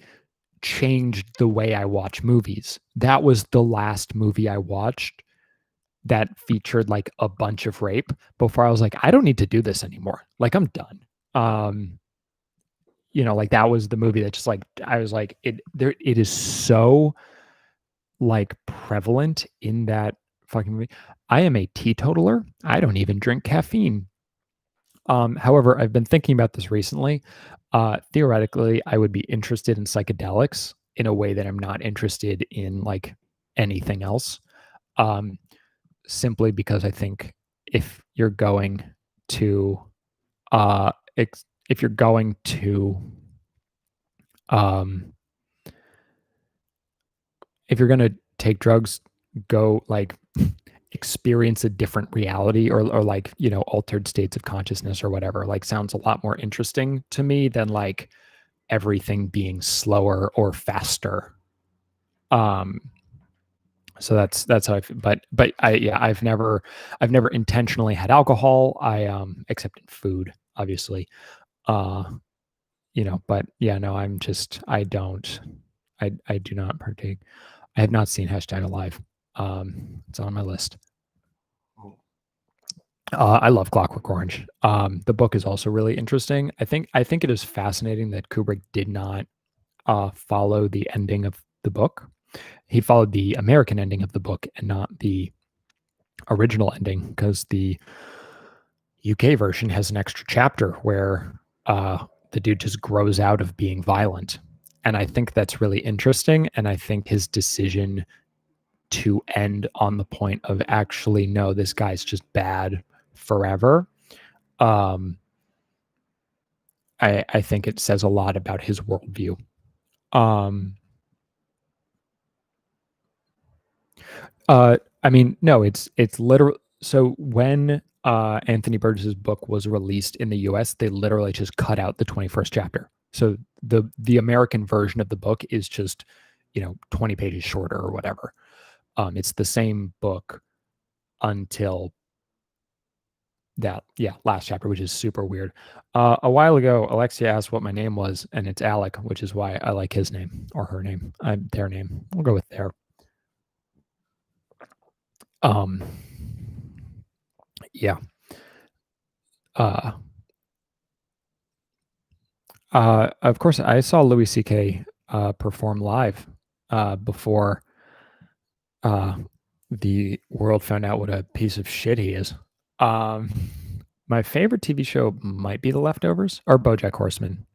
changed the way I watch movies. That was the last movie I watched that featured like a bunch of rape before I was like, I don't need to do this anymore. Like, I'm done. Like, that was the movie that just like, I was like, it is so like prevalent in that fucking movie. I am a teetotaler. I don't even drink caffeine. However, I've been thinking about this recently. Theoretically, I would be interested in psychedelics in a way that I'm not interested in like anything else. Simply because I think if you're going to if you're going to take drugs, go like experience a different reality or like, altered states of consciousness or whatever, like, sounds a lot more interesting to me than like everything being slower or faster. So that's how I feel. But I've never intentionally had alcohol. Except in food, obviously. But yeah, no, I do not partake. I have not seen #Alive. It's on my list. I love Clockwork Orange. The book is also really interesting. I think it is fascinating that Kubrick did not follow the ending of the book. He followed the American ending of the book and not the original ending, because the UK version has an extra chapter where the dude just grows out of being violent. And I think that's really interesting. And I think his decision to end on the point of actually, no, this guy's just bad forever. I think it says a lot about his worldview. I mean, no, it's literal. So when Anthony Burgess's book was released in the US, they literally just cut out the 21st chapter. So the American version of the book is just, 20 pages shorter or whatever. It's the same book until that last chapter, which is super weird. A while ago, Alexia asked what my name was, and it's Alec, which is why I like his name or her name. Their name. We'll go with their. Yeah. Of course, I saw Louis C.K. Perform live before the world found out what a piece of shit he is. My favorite TV show might be The Leftovers or BoJack Horseman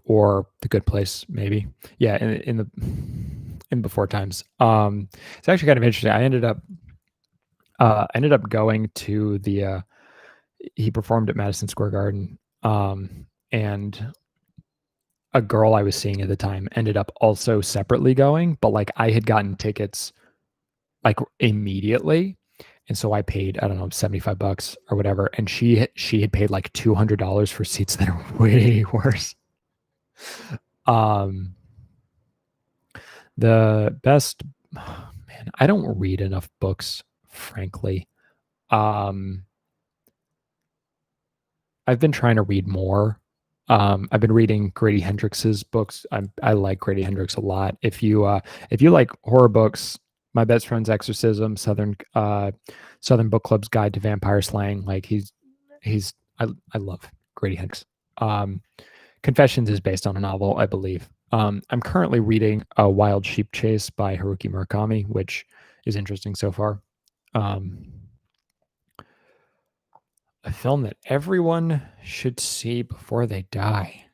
or The Good Place, maybe. Yeah, in before times. It's actually kind of interesting. I ended up going to the. He performed at Madison Square Garden, and a girl I was seeing at the time ended up also separately going, but like I had gotten tickets like immediately. And so I paid, I don't know, $75 or whatever. And she had paid like $200 for seats that are way worse. The best, man, I don't read enough books, frankly. I've been trying to read more. I've been reading Grady Hendrix's books. I like Grady Hendrix a lot. If you like horror books, My Best Friend's Exorcism, Southern Book Club's Guide to Vampire Slaying, like I love Grady Hendrix. Confessions is based on a novel, I believe. I'm currently reading A Wild Sheep Chase by Haruki Murakami, which is interesting so far. A film that everyone should see before they die.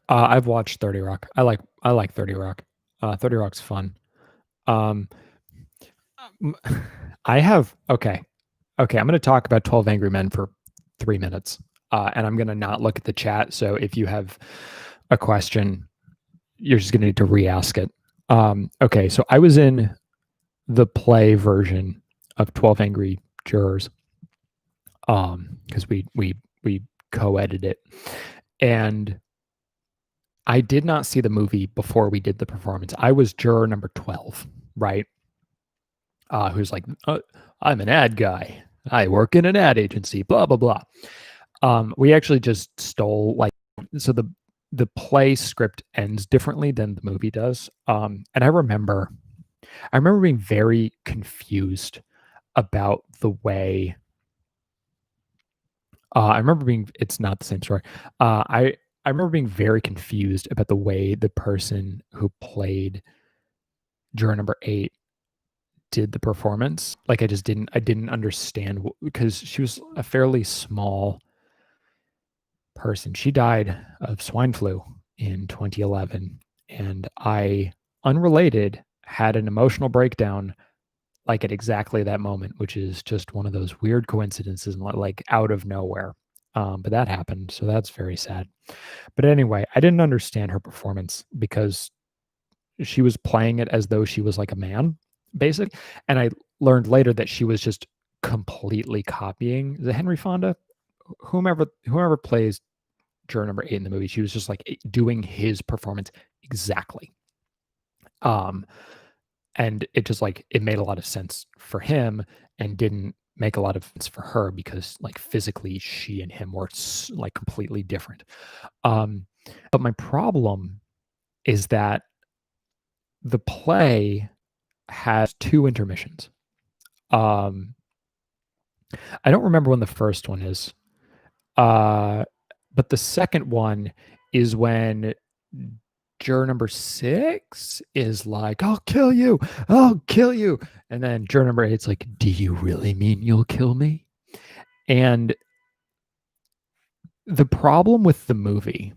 I've watched 30 Rock. I like 30 Rock. 30 Rock's fun. I have okay. I'm going to talk about 12 Angry Men for 3 minutes. And I'm going to not look at the chat. So if you have a question, you're just going to need to re-ask it. Okay, so I was in the play version of 12 Angry Jurors because we co-edited it. And I did not see the movie before we did the performance. I was juror number 12, right? Who's like, I'm an ad guy. I work in an ad agency, blah, blah, blah. We actually just stole so the play script ends differently than the movie does. And I remember being very confused about the way it's not the same story. I remember being very confused about the way the person who played juror number 8 did the performance. Like I didn't understand because she was a fairly small person. She died of swine flu in 2011, and I, unrelated, had an emotional breakdown like at exactly that moment, which is just one of those weird coincidences, like out of nowhere. But that happened, so that's very sad. But anyway, I didn't understand her performance because she was playing it as though she was like a man, basically. And I learned later that she was just completely copying the Henry Fonda, whomever plays juror number 8 in the movie. She was just like doing his performance exactly. And it just like it made a lot of sense for him and didn't make a lot of sense for her because like physically she and him were like completely different. But my problem is that the play has 2 intermissions. I don't remember when the first one is, but the second one is when juror number 6 is like, I'll kill you. And then juror number 8's like, do you really mean you'll kill me? And the problem with the movie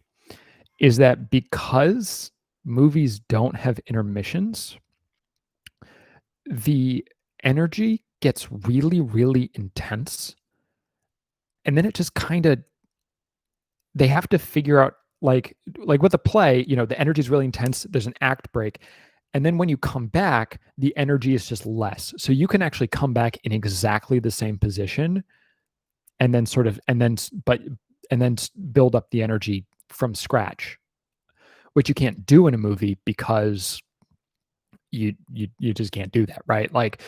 is that because movies don't have intermissions, the energy gets really, really intense. And then it just kind of, they have to figure out like with the play, the energy is really intense. There's an act break. And then when you come back, the energy is just less. So you can actually come back in exactly the same position and then build up the energy from scratch, which you can't do in a movie because you just can't do that, right? Like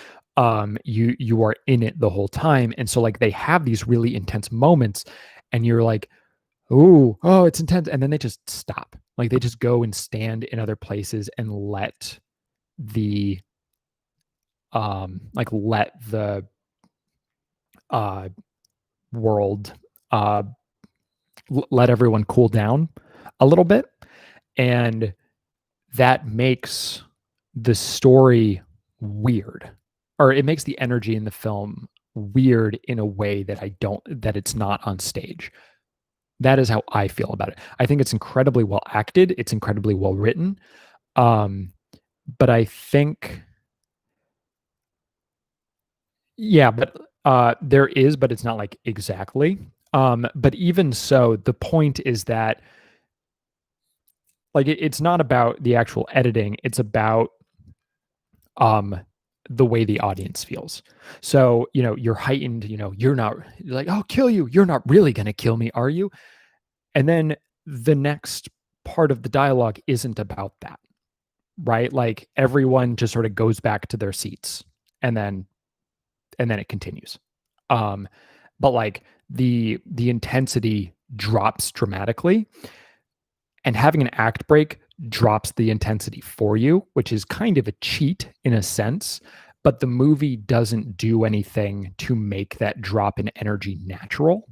you are in it the whole time. And so like they have these really intense moments and you're like, oh, it's intense. And then they just stop. Like they just go and stand in other places and let the uh world uh let everyone cool down a little bit. And that makes the story weird, or it makes the energy in the film weird in a way that it's not on stage. That is how I feel about it. I think it's incredibly well acted. It's incredibly well written. But I think, yeah, but there is, but it's not like exactly. But even so, the point is that like it's not about the actual editing. It's about the way the audience feels. So, you're heightened, you're like, I'll kill you. You're not really going to kill me, are you? And then the next part of the dialogue isn't about that, right? Like everyone just sort of goes back to their seats and then it continues. But like the intensity drops dramatically, and having an act break drops the intensity for you, which is kind of a cheat in a sense, but the movie doesn't do anything to make that drop in energy natural.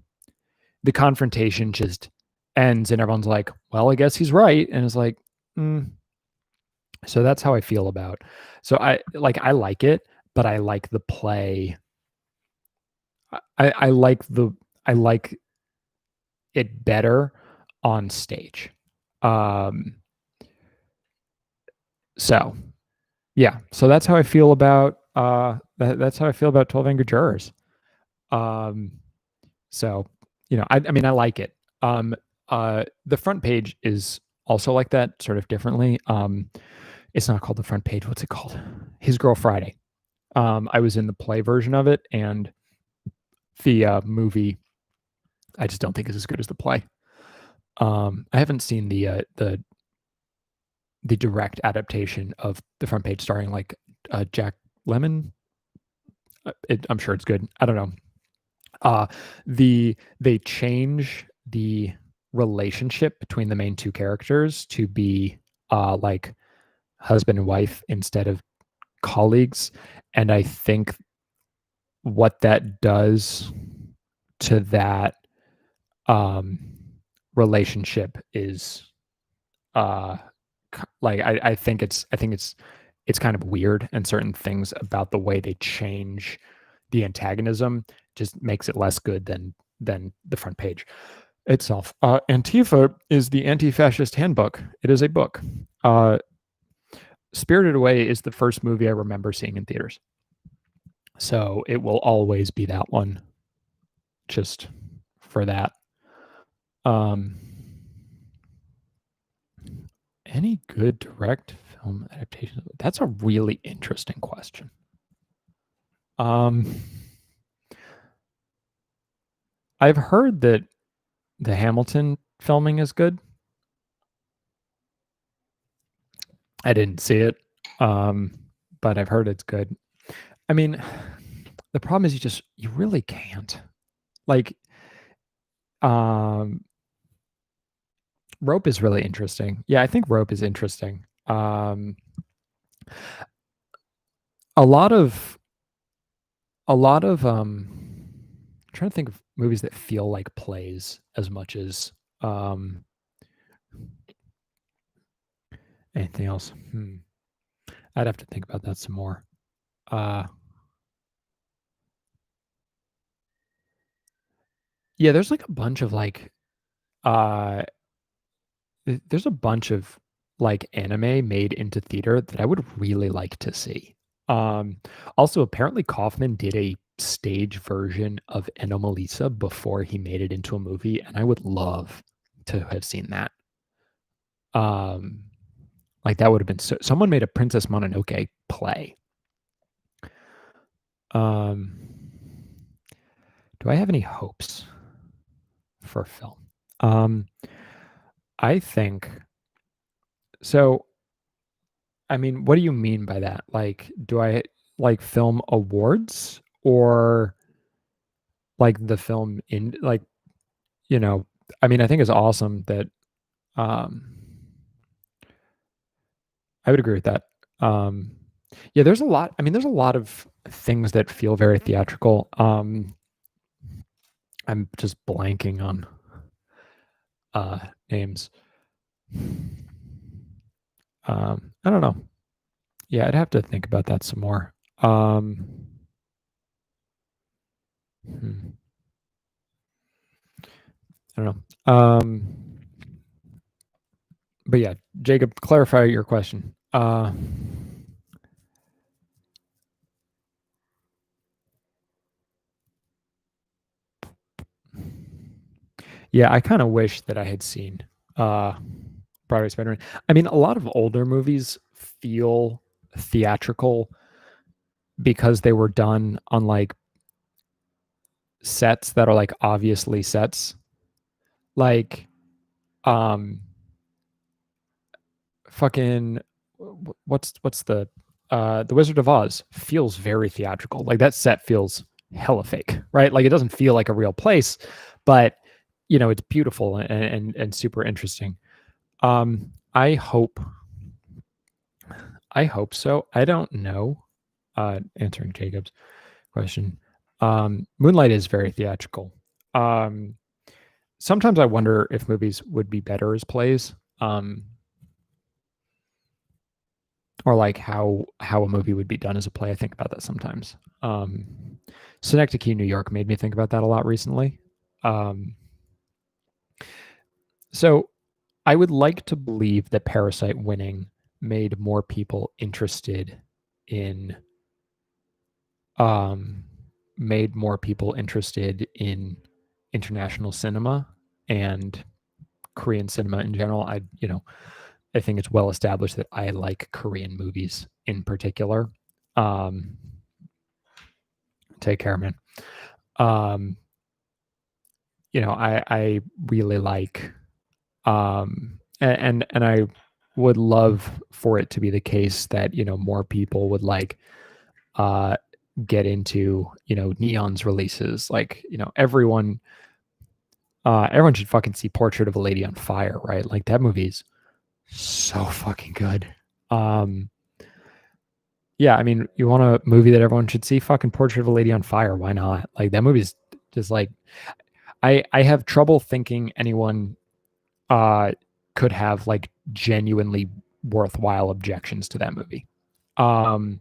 The confrontation just ends and everyone's like, well, I guess he's right. And it's like, so that's how I feel about. So I like it, but I like the play. I like it better on stage. So yeah, so that's how I feel about that's how I feel about 12 Angry Jurors. So I mean I like it. The front page is also like that, sort of differently. It's not called The Front Page. What's it called? His Girl Friday. I was in the play version of it, and the movie I just don't think is as good as the play. I haven't seen the direct adaptation of The Front Page starring like Jack Lemmon. I'm sure it's good. I don't know. They change the relationship between the main two characters to be like husband and wife instead of colleagues, and I think what that does to that relationship is like I think it's kind of weird, and certain things about the way they change the antagonism just makes it less good than the front page itself. Antifa is the Anti-Fascist Handbook. It is a book. Spirited Away is the first movie I remember seeing in theaters. So it will always be that one, just for that. Any good direct film adaptations? That's a really interesting question. I've heard that the Hamilton filming is good. I didn't see it, but I've heard it's good. I mean, the problem is you really can't. Like, Rope is really interesting. Yeah, I think Rope is interesting. A lot of I'm trying to think of movies that feel like plays as much as anything else. I'd have to think about that some more. Yeah, there's like a bunch of like there's a bunch of like anime made into theater that I would really like to see. Also, apparently Kaufman did a stage version of Anomalisa before he made it into a movie, and I would love to have seen that. Like that would have been so. Someone made a Princess Mononoke play. Do I have any hopes for film? I think so. I mean, what do you mean by that? Like, do I like film awards or like the film in like, you know, I mean, I think it's awesome that um I would agree with that. Um yeah, there's a lot. I mean, there's a lot of things that feel very theatrical. I'm just blanking on names. I don't know. Yeah, I'd have to think about that some more. Hmm, I don't know. But yeah, Jacob, clarify your question. Yeah, I kind of wish that I had seen uh Broadway Spider-Man. I mean, a lot of older movies feel theatrical because they were done on like sets that are like obviously sets. Like um fucking what's the Wizard of Oz feels very theatrical. Like that set feels hella fake, right? Like it doesn't feel like a real place, but you know, it's beautiful and super interesting. I hope so. I don't know. Answering Jacob's question. Moonlight is very theatrical. Um, Sometimes I wonder if movies would be better as plays. Or like how a movie would be done as a play. I think about that sometimes. Synecdoche, New York made me think about that a lot recently. Um, so I would like to believe that Parasite winning made more people interested in um, made more people interested in international cinema and Korean cinema in general. I think it's well established that I like Korean movies in particular. Um, Take care, man. Um, I really like, and I would love for it to be the case that more people would like uh get into Neon's releases. Like everyone should fucking see Portrait of a Lady on Fire, right? Like that movie's so fucking good. Um, yeah, I mean, you want a movie that everyone should see? Fucking Portrait of a Lady on Fire. Why not? Like that movie's just like I have trouble thinking anyone uh could have like genuinely worthwhile objections to that movie. Um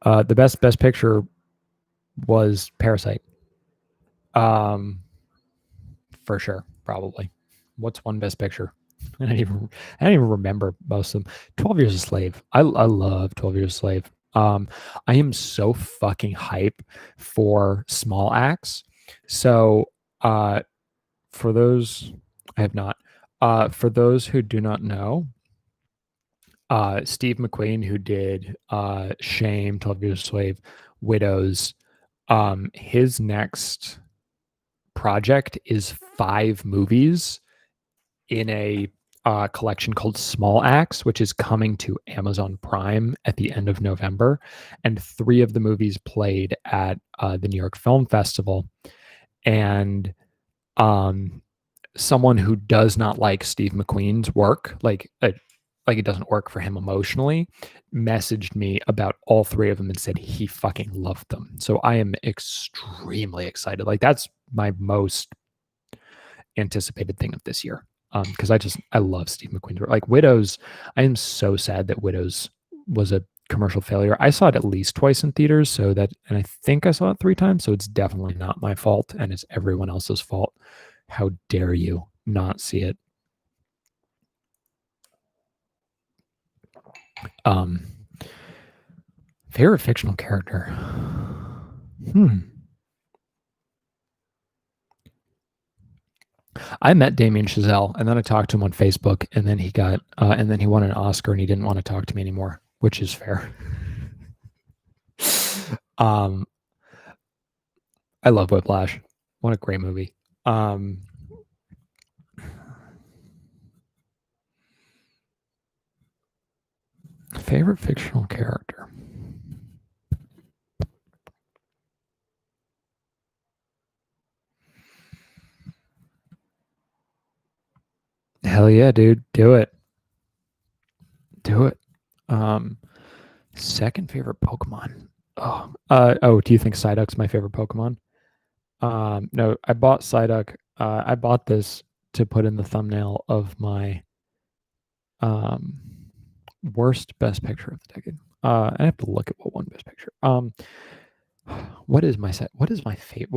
the best picture was Parasite. Um for sure, probably. What's one best picture? I don't even remember most of them. 12 Years a Slave. I love 12 Years a Slave. I am so fucking hype for Small Acts. So uh for those I have not. For those who do not know, Steve McQueen, who did Shame, 12 Years a Slave, Widows, his next project is 5 movies in a collection called Small Acts, which is coming to Amazon Prime at the end of November. And 3 of the movies played at the New York Film Festival. And um, someone who does not like Steve McQueen's work, like it doesn't work for him emotionally, messaged me about all 3 of them and said he fucking loved them. So I am extremely excited. Like that's my most anticipated thing of this year. Because I love Steve McQueen's work. Like Widows, I am so sad that Widows was a commercial failure. I saw it at least twice in theaters, and I think I saw it 3 times. So it's definitely not my fault, and it's everyone else's fault. How dare you not see it? Um, Favorite fictional character. Hmm. I met Damien Chazelle, and then I talked to him on Facebook, and then he won an Oscar, and he didn't want to talk to me anymore, which is fair. um, I love Whiplash. What a great movie. Favorite fictional character. Hell yeah, dude. Do it. Do it. Second favorite Pokemon. Do you think Psyduck's my favorite Pokemon? No, I bought Psyduck. I bought this to put in the thumbnail of my worst best picture of the decade. I have to look at what won best picture. What is my favorite? What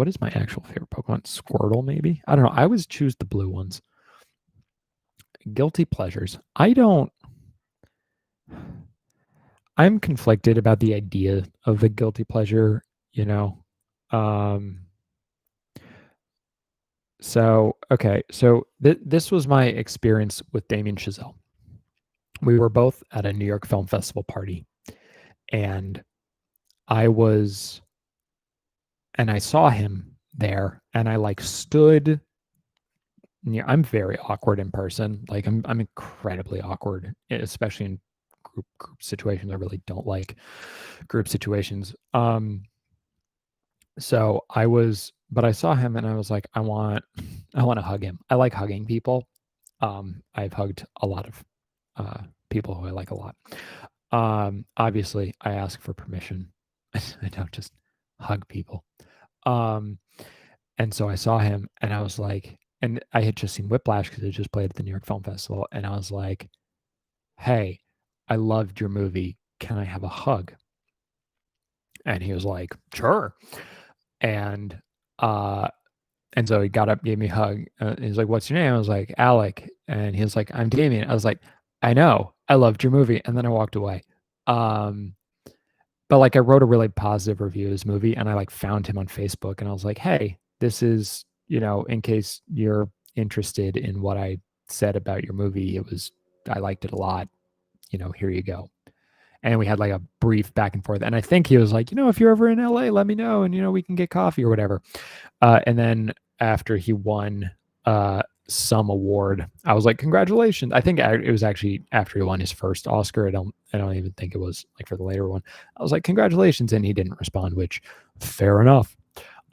is my actual favorite Pokemon? Squirtle, maybe? I don't know. I always choose the blue ones. Guilty pleasures. I'm conflicted about the idea of the guilty pleasure, you know. So this was my experience with Damien Chazelle. We were both at a New York Film Festival party, and I saw him there, and I like stood. I'm very awkward in person. Like I'm incredibly awkward, especially in group situations. I really don't like group situations. So but I saw him and I was like, I want to hug him. I like hugging people. I've hugged a lot of people who I like a lot. Obviously, I ask for permission. I don't just hug people. And so I saw him and I was like, and I had just seen Whiplash because it just played at the New York Film Festival. And I was like, hey, I loved your movie. Can I have a hug? And he was like, sure. And so he got up, gave me a hug. He's like, what's your name? I was like, Alec. And he was like, I'm Damien. I was like, I know. I loved your movie. And then I walked away. But like I wrote a really positive review of his movie and I like found him on Facebook and I was like, hey, this is, in case you're interested in what I said about your movie, I liked it a lot. Here you go. And we had like a brief back and forth. And I think he was like, if you're ever in LA, let me know and, we can get coffee or whatever. And then after he won some award, I was like, congratulations. I think it was actually after he won his first Oscar. I don't even think it was like for the later one. I was like, congratulations. And he didn't respond, which fair enough.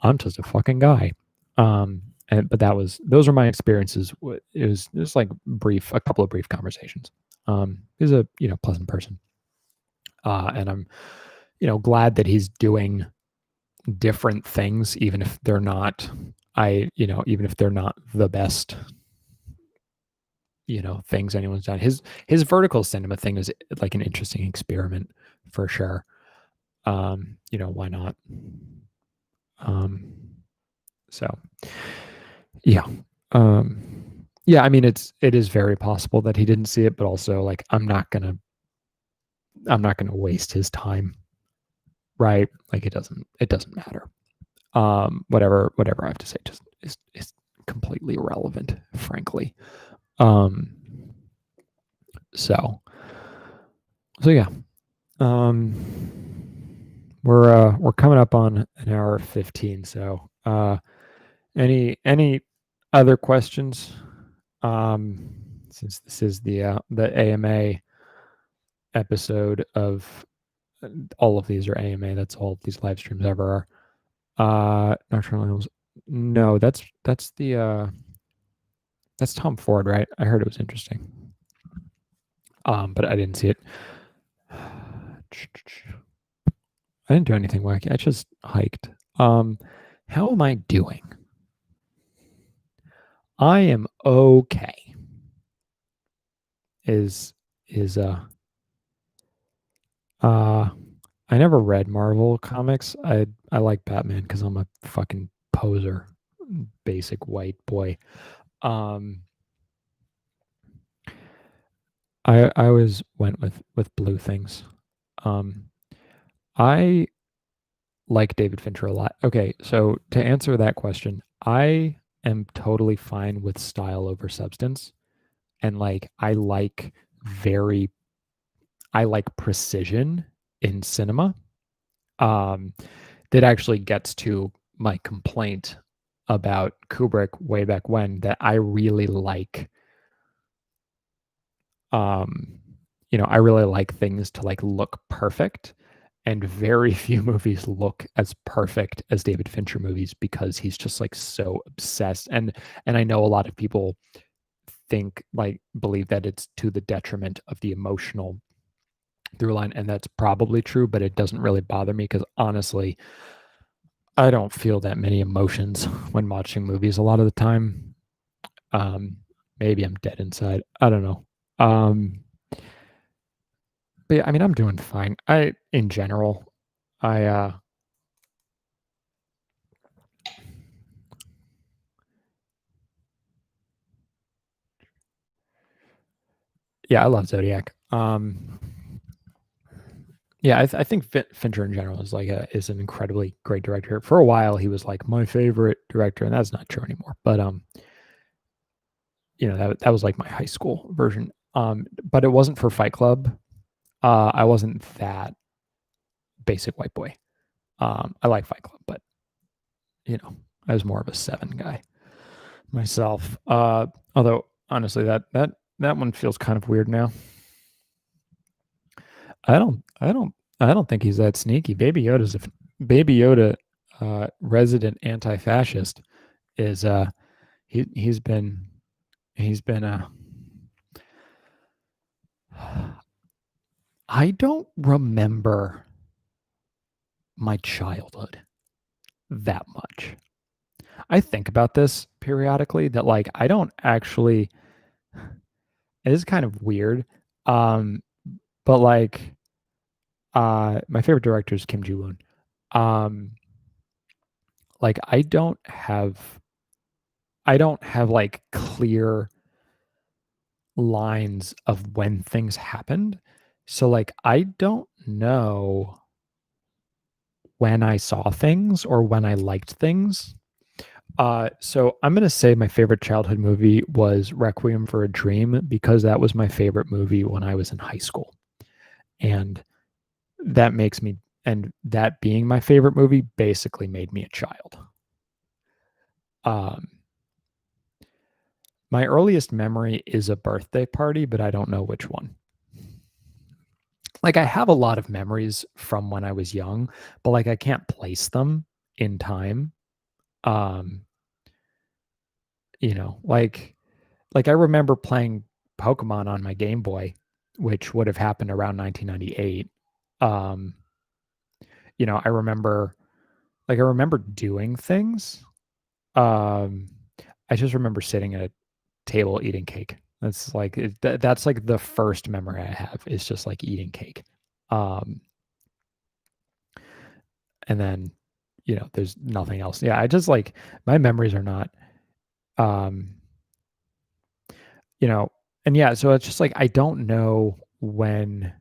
I'm just a fucking guy. But those are my experiences. It was like a couple of brief conversations. He's a, pleasant person. And I'm, glad that he's doing different things, even if they're not, even if they're not the best, things anyone's done. His vertical cinema thing is like an interesting experiment for sure. Why not? So yeah. Yeah, I mean it is very possible that he didn't see it, but also like I'm not gonna waste his time. Right? Like it doesn't matter. Whatever I have to say just is completely irrelevant, frankly. So yeah. We're coming up on an hour 15. So any other questions? Since this is the AMA episode of all of these are AMA. That's all these live streams ever are. Nocturnal Animals. No, that's Tom Ford, right? I heard it was interesting. But I didn't see it. I didn't do anything wacky. I just hiked. How am I doing? I am okay. I never read Marvel comics. I like Batman because I'm a fucking poser, basic white boy. I always went with blue things. I like David Fincher a lot. Okay, so to answer that question, I am totally fine with style over substance. And like very I like precision in cinema. Um that actually gets to my complaint about Kubrick way back when, that I really like um I really like things to like look perfect, and very few movies look as perfect as David Fincher movies because he's just like so obsessed. And I know a lot of people believe that it's to the detriment of the emotional through line, and that's probably true, but it doesn't really bother me because honestly, I don't feel that many emotions when watching movies a lot of the time. Um, Maybe I'm dead inside. I don't know. Um, but yeah, I mean, I'm doing fine. In general, I, yeah, I love Zodiac. Yeah, I think Fincher in general is an incredibly great director. For a while, he was like my favorite director, and that's not true anymore. But that was like my high school version. But it wasn't for Fight Club. I wasn't that basic white boy. I like Fight Club, but I was more of a seven guy myself. Although honestly, that one feels kind of weird now. I don't think he's that sneaky. Baby Yoda, resident anti-fascist, is he's been he's been I don't remember my childhood that much. I think about this periodically, that like I don't actually, it is kind of weird. Um but like my favorite director is Kim Ji-woon. Um like I don't have like clear lines of when things happened. So like I don't know when I saw things or when I liked things. So I'm gonna say my favorite childhood movie was Requiem for a Dream, because that was my favorite movie when I was in high school. And that makes me and that being my favorite movie basically made me a child. Um my earliest memory is a birthday party, but I don't know which one. Like I have a lot of memories from when I was young, but like I can't place them in time. Um, like I remember playing Pokemon on my Game Boy, which would have happened around 1998. Um, I remember doing things. Um, I just remember sitting at a table eating cake. That's like the first memory I have, is just like eating cake. Um, and then there's nothing else. Yeah, I just like, my memories are not um you know and yeah, so it's just like I don't know when.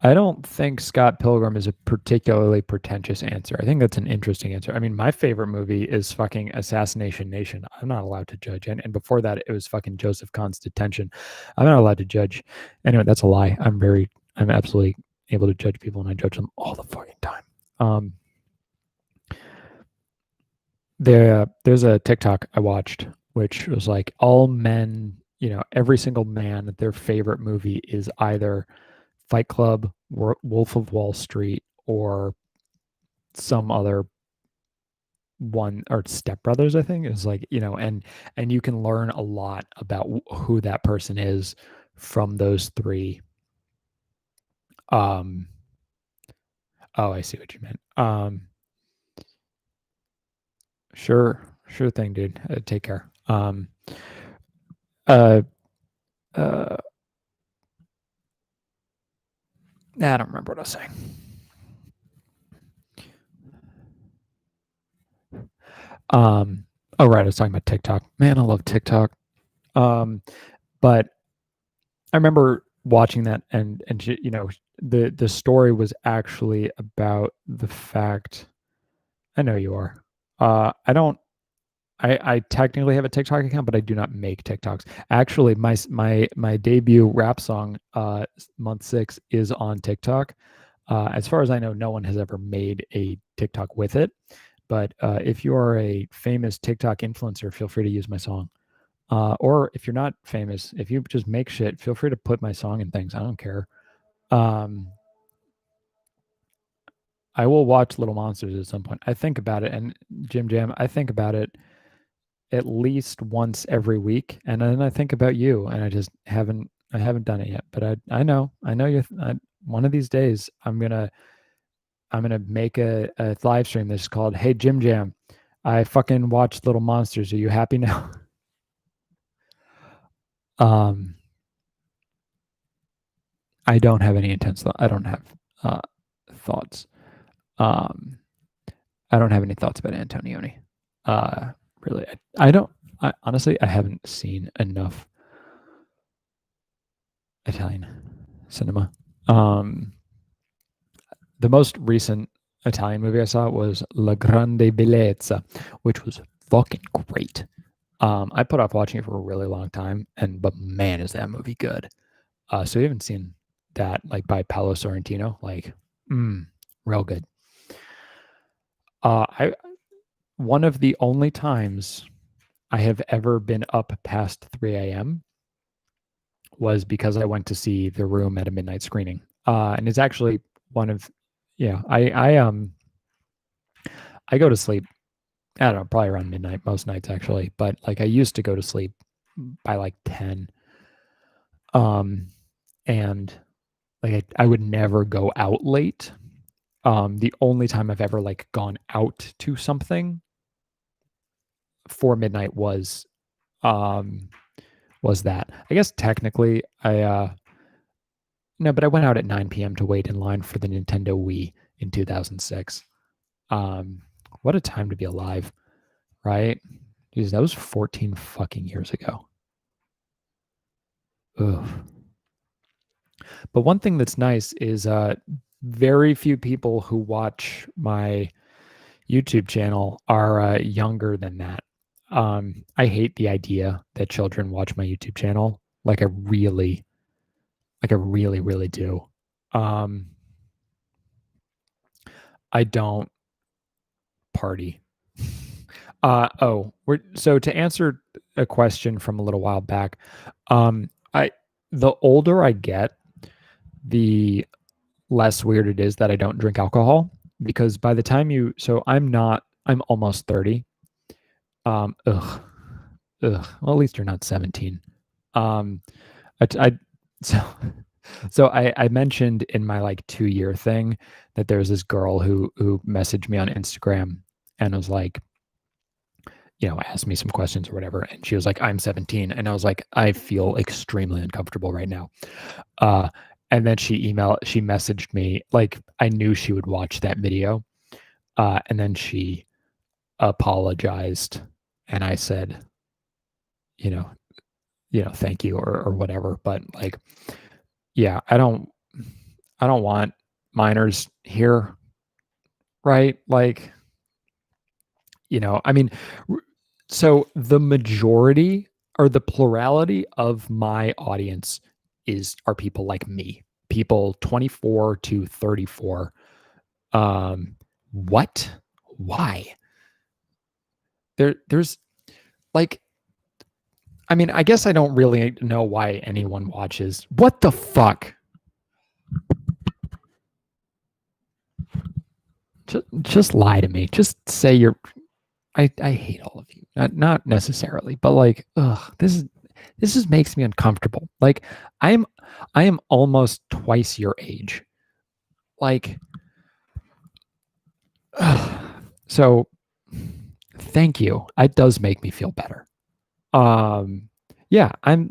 I don't think Scott Pilgrim is a particularly pretentious answer. I think that's an interesting answer. I mean, my favorite movie is fucking Assassination Nation. I'm not allowed to judge. And before that, it was fucking Joseph Kahn's Detention. I'm not allowed to judge. Anyway, that's a lie. I'm absolutely able to judge people, and I judge them all the fucking time. Um, there's a TikTok I watched, which was like, all men, every single man, their favorite movie is either Fight Club, Wolf of Wall Street, or some other one, or Step Brothers, I think. Is like, and you can learn a lot about who that person is from those three. Um, oh, I see what you meant. Sure thing, dude. Take care. Uh, uh, I don't remember what I was saying. Um, oh right, I was talking about TikTok. Man, I love TikTok. Um, but I remember watching that, and the story was actually about the fact. I know you are. I don't. I technically have a TikTok account, but I do not make TikToks. Actually, my debut rap song, month 6, is on TikTok. As far as I know, no one has ever made a TikTok with it. But if you are a famous TikTok influencer, feel free to use my song. Or if you're not famous, if you just make shit, feel free to put my song in things. I don't care. I will watch Little Monsters at some point. I think about it, and Jim Jam, I think about it at least once every week, and then I think about you, and I haven't done it yet. But I know you. One of these days, I'm gonna make a live stream that's called "Hey Jim Jam, I fucking watched Little Monsters. Are you happy now?" I don't have any intense. I don't have thoughts. I don't have any thoughts about Antonioni. Really, I don't. Honestly, I haven't seen enough Italian cinema. The most recent Italian movie I saw was La Grande Bellezza, which was fucking great. I put off watching it for a really long time, but man, is that movie good. So you haven't seen that, like, by Paolo Sorrentino, like, real good. One of the only times I have ever been up past 3 a.m. was because I went to see The Room at a midnight screening. And it's actually one of, I go to sleep, I don't know, probably around midnight most nights actually, but like I used to go to sleep by like 10. And like I would never go out late. The only time I've ever like gone out to something for midnight was that. I guess technically no, but I went out at 9 p.m. to wait in line for the Nintendo Wii in 2006. What a time to be alive, right? Jeez, that was 14 fucking years ago. Ugh. But one thing that's nice is very few people who watch my YouTube channel are younger than that. I hate the idea that children watch my YouTube channel. Like I really, really do. I don't party. So to answer a question from a little while back, the older I get, the less weird it is that I don't drink alcohol, because by the time I'm almost 30. Well, at least you're not 17. I mentioned in my like 2-year thing that there was this girl who messaged me on Instagram and was like, asked me some questions or whatever. And she was like, I'm 17. And I was like, I feel extremely uncomfortable right now. And then she messaged me, like, I knew she would watch that video. And then she apologized. And I said, thank you or whatever. But like, yeah, I don't want minors here. Right. Like, I mean, so the majority or the plurality of my audience are people like me, people 24 to 34. What? Why? There's like, I mean, I guess I don't really know why anyone watches. What the fuck? Just lie to me. Just say you're. I hate all of you. Not necessarily, but like, this makes me uncomfortable. Like, I am almost twice your age. Like, so thank you. It does make me feel better. Yeah, I'm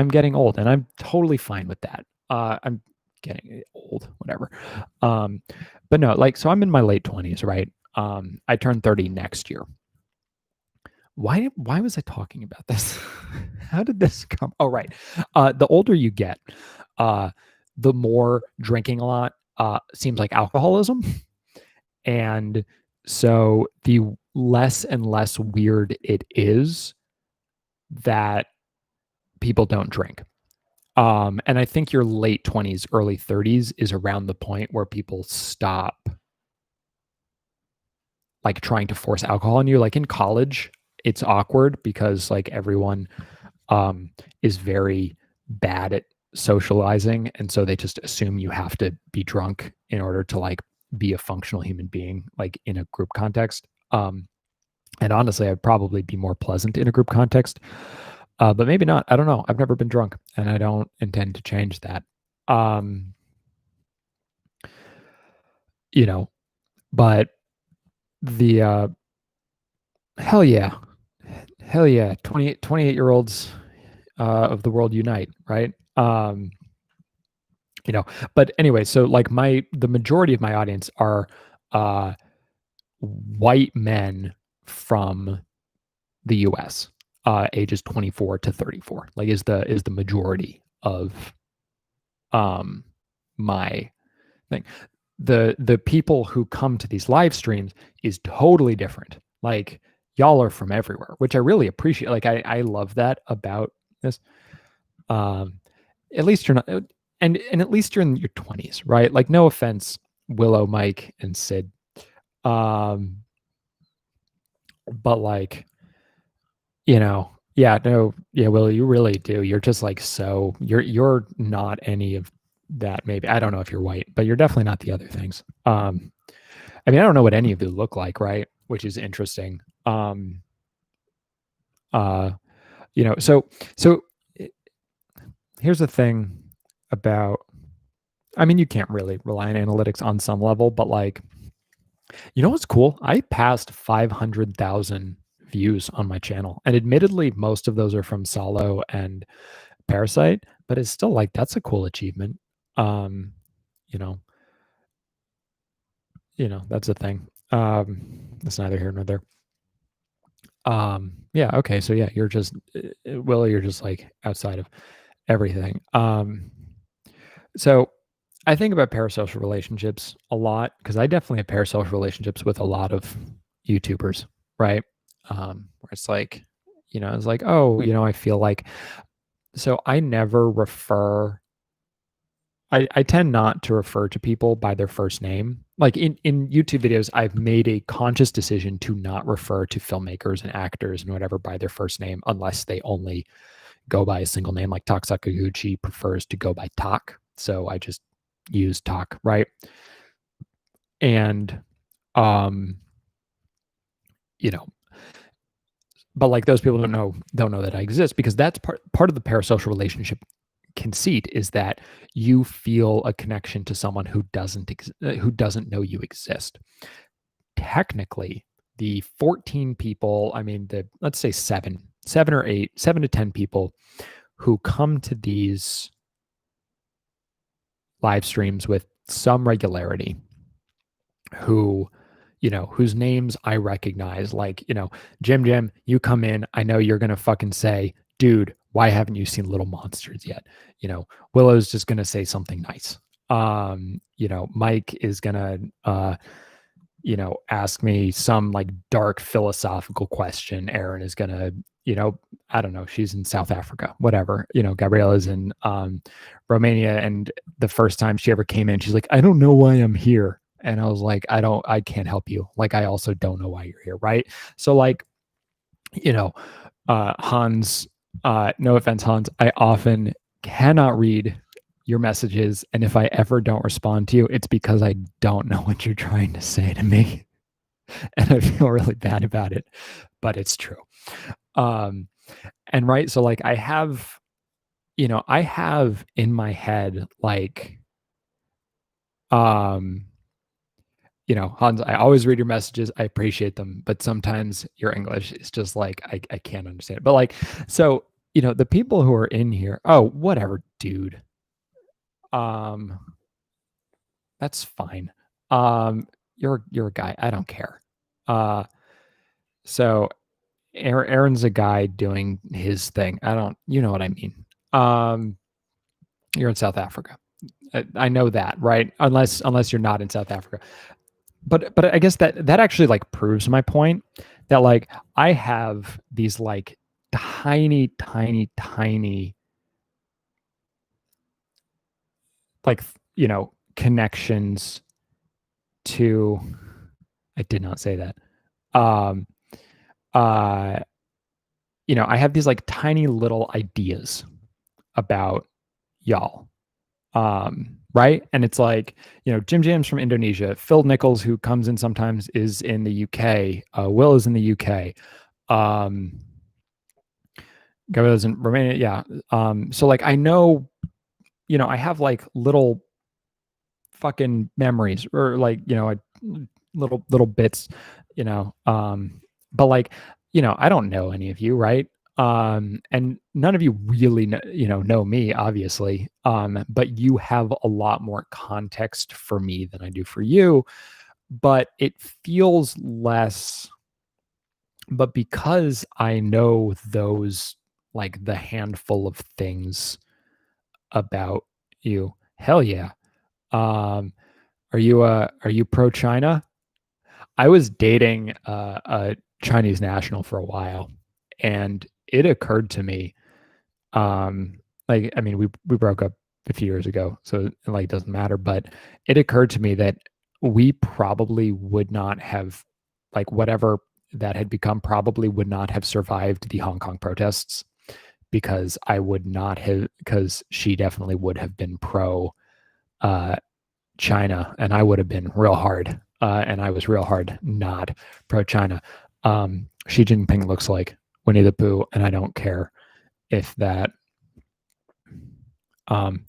getting old, and I'm totally fine with that. I'm getting old, whatever. But no, like, so I'm in my late 20s, right? I turn 30 next year. Why was I talking about this? How did this come? Oh, right. The older you get, the more drinking a lot seems like alcoholism. And so the less and less weird it is that people don't drink. And I think your late 20s, early 30s is around the point where people stop like trying to force alcohol on you. Like in college, it's awkward because like everyone is very bad at socializing, and so they just assume you have to be drunk in order to like be a functional human being, like in a group context. And honestly, I'd probably be more pleasant in a group context, but maybe not. I don't know. I've never been drunk, and I don't intend to change that. You know, but the hell yeah, 28-year-olds of the world unite, right? But anyway, so like the majority of my audience are white men from the US, ages 24 to 34, like is the majority of my thing. The people who come to these live streams is totally different. Like y'all are from everywhere, which I really appreciate. Like I love that about this. At least you're not, and at least you're in your 20s, right? Like no offense, Willow, Mike, and Sid. But like, Willow, you really do. You're just like you're not any of that. Maybe I don't know if you're white, but you're definitely not the other things. I mean, I don't know what any of you look like, right? Which is interesting. So here's the thing about, I mean, you can't really rely on analytics on some level, but like, what's cool? I passed 500,000 views on my channel, and admittedly, most of those are from Solo and Parasite, but it's still like, that's a cool achievement. You know, that's a thing. That's neither here nor there. Yeah, okay, so yeah, you're just Willow, you're just like outside of everything. So I think about parasocial relationships a lot because I definitely have parasocial relationships with a lot of YouTubers, right? Where it's like, it's like, oh, I feel like, so I never refer, I tend not to refer to people by their first name. Like in YouTube videos, I've made a conscious decision to not refer to filmmakers and actors and whatever by their first name unless they only go by a single name. Like Tak Sakaguchi prefers to go by Tak, so I just use Tak, right? And but like those people don't know that I exist, because that's part of the parasocial relationship conceit, is that you feel a connection to someone who doesn't know you exist. Technically, the 14 people, I mean, let's say 7 to 10 people who come to these live streams with some regularity, whose names I recognize, like, Jim, you come in, I know you're going to fucking say, dude, why haven't you seen Little Monsters yet? Willow's just going to say something nice. Mike is going to, ask me some like dark philosophical question. Aaron is going to, I don't know, she's in South Africa, whatever, Gabriela's in Romania. And the first time she ever came in, she's like, I don't know why I'm here. And I was like, I can't help you. Like, I also don't know why you're here. Right. So like, Hans, no offense, Hans, I often cannot read your messages. And if I ever don't respond to you, it's because I don't know what you're trying to say to me. And I feel really bad about it, but it's true. And right. So like I have in my head, like, Hans, I always read your messages. I appreciate them, but sometimes your English is just like, I can't understand it. But like, so, the people who are in here, oh, whatever, dude. That's fine. You're a guy. I don't care. So Aaron's a guy doing his thing. You know what I mean. You're in South Africa. I know that, right? Unless you're not in South Africa. But I guess that actually like proves my point that like I have these like tiny, tiny, tiny like connections to. I did not say that. Um, uh, I have these like tiny little ideas about y'all. Right. And it's like, Jim Jam's from Indonesia. Phil Nichols, who comes in sometimes, is in the UK. Will is in the UK. Gabriel's in Romania. Yeah. So like I know, I have like little fucking memories or like, little bits, you know. But like, I don't know any of you, right? And none of you really know me, obviously. But you have a lot more context for me than I do for you. But it feels less, but because I know those, like the handful of things about you, hell yeah. Um, are you pro China? I was dating a Chinese national for a while, and it occurred to me, like I mean, we broke up a few years ago, so it like doesn't matter. But it occurred to me that we probably would not have, like whatever that had become, probably would not have survived the Hong Kong protests because I would not have, because she definitely would have been pro uh, China, and I would have been real hard. And I was real hard not pro China. Xi Jinping looks like Winnie the Pooh, and I don't care if that. Um,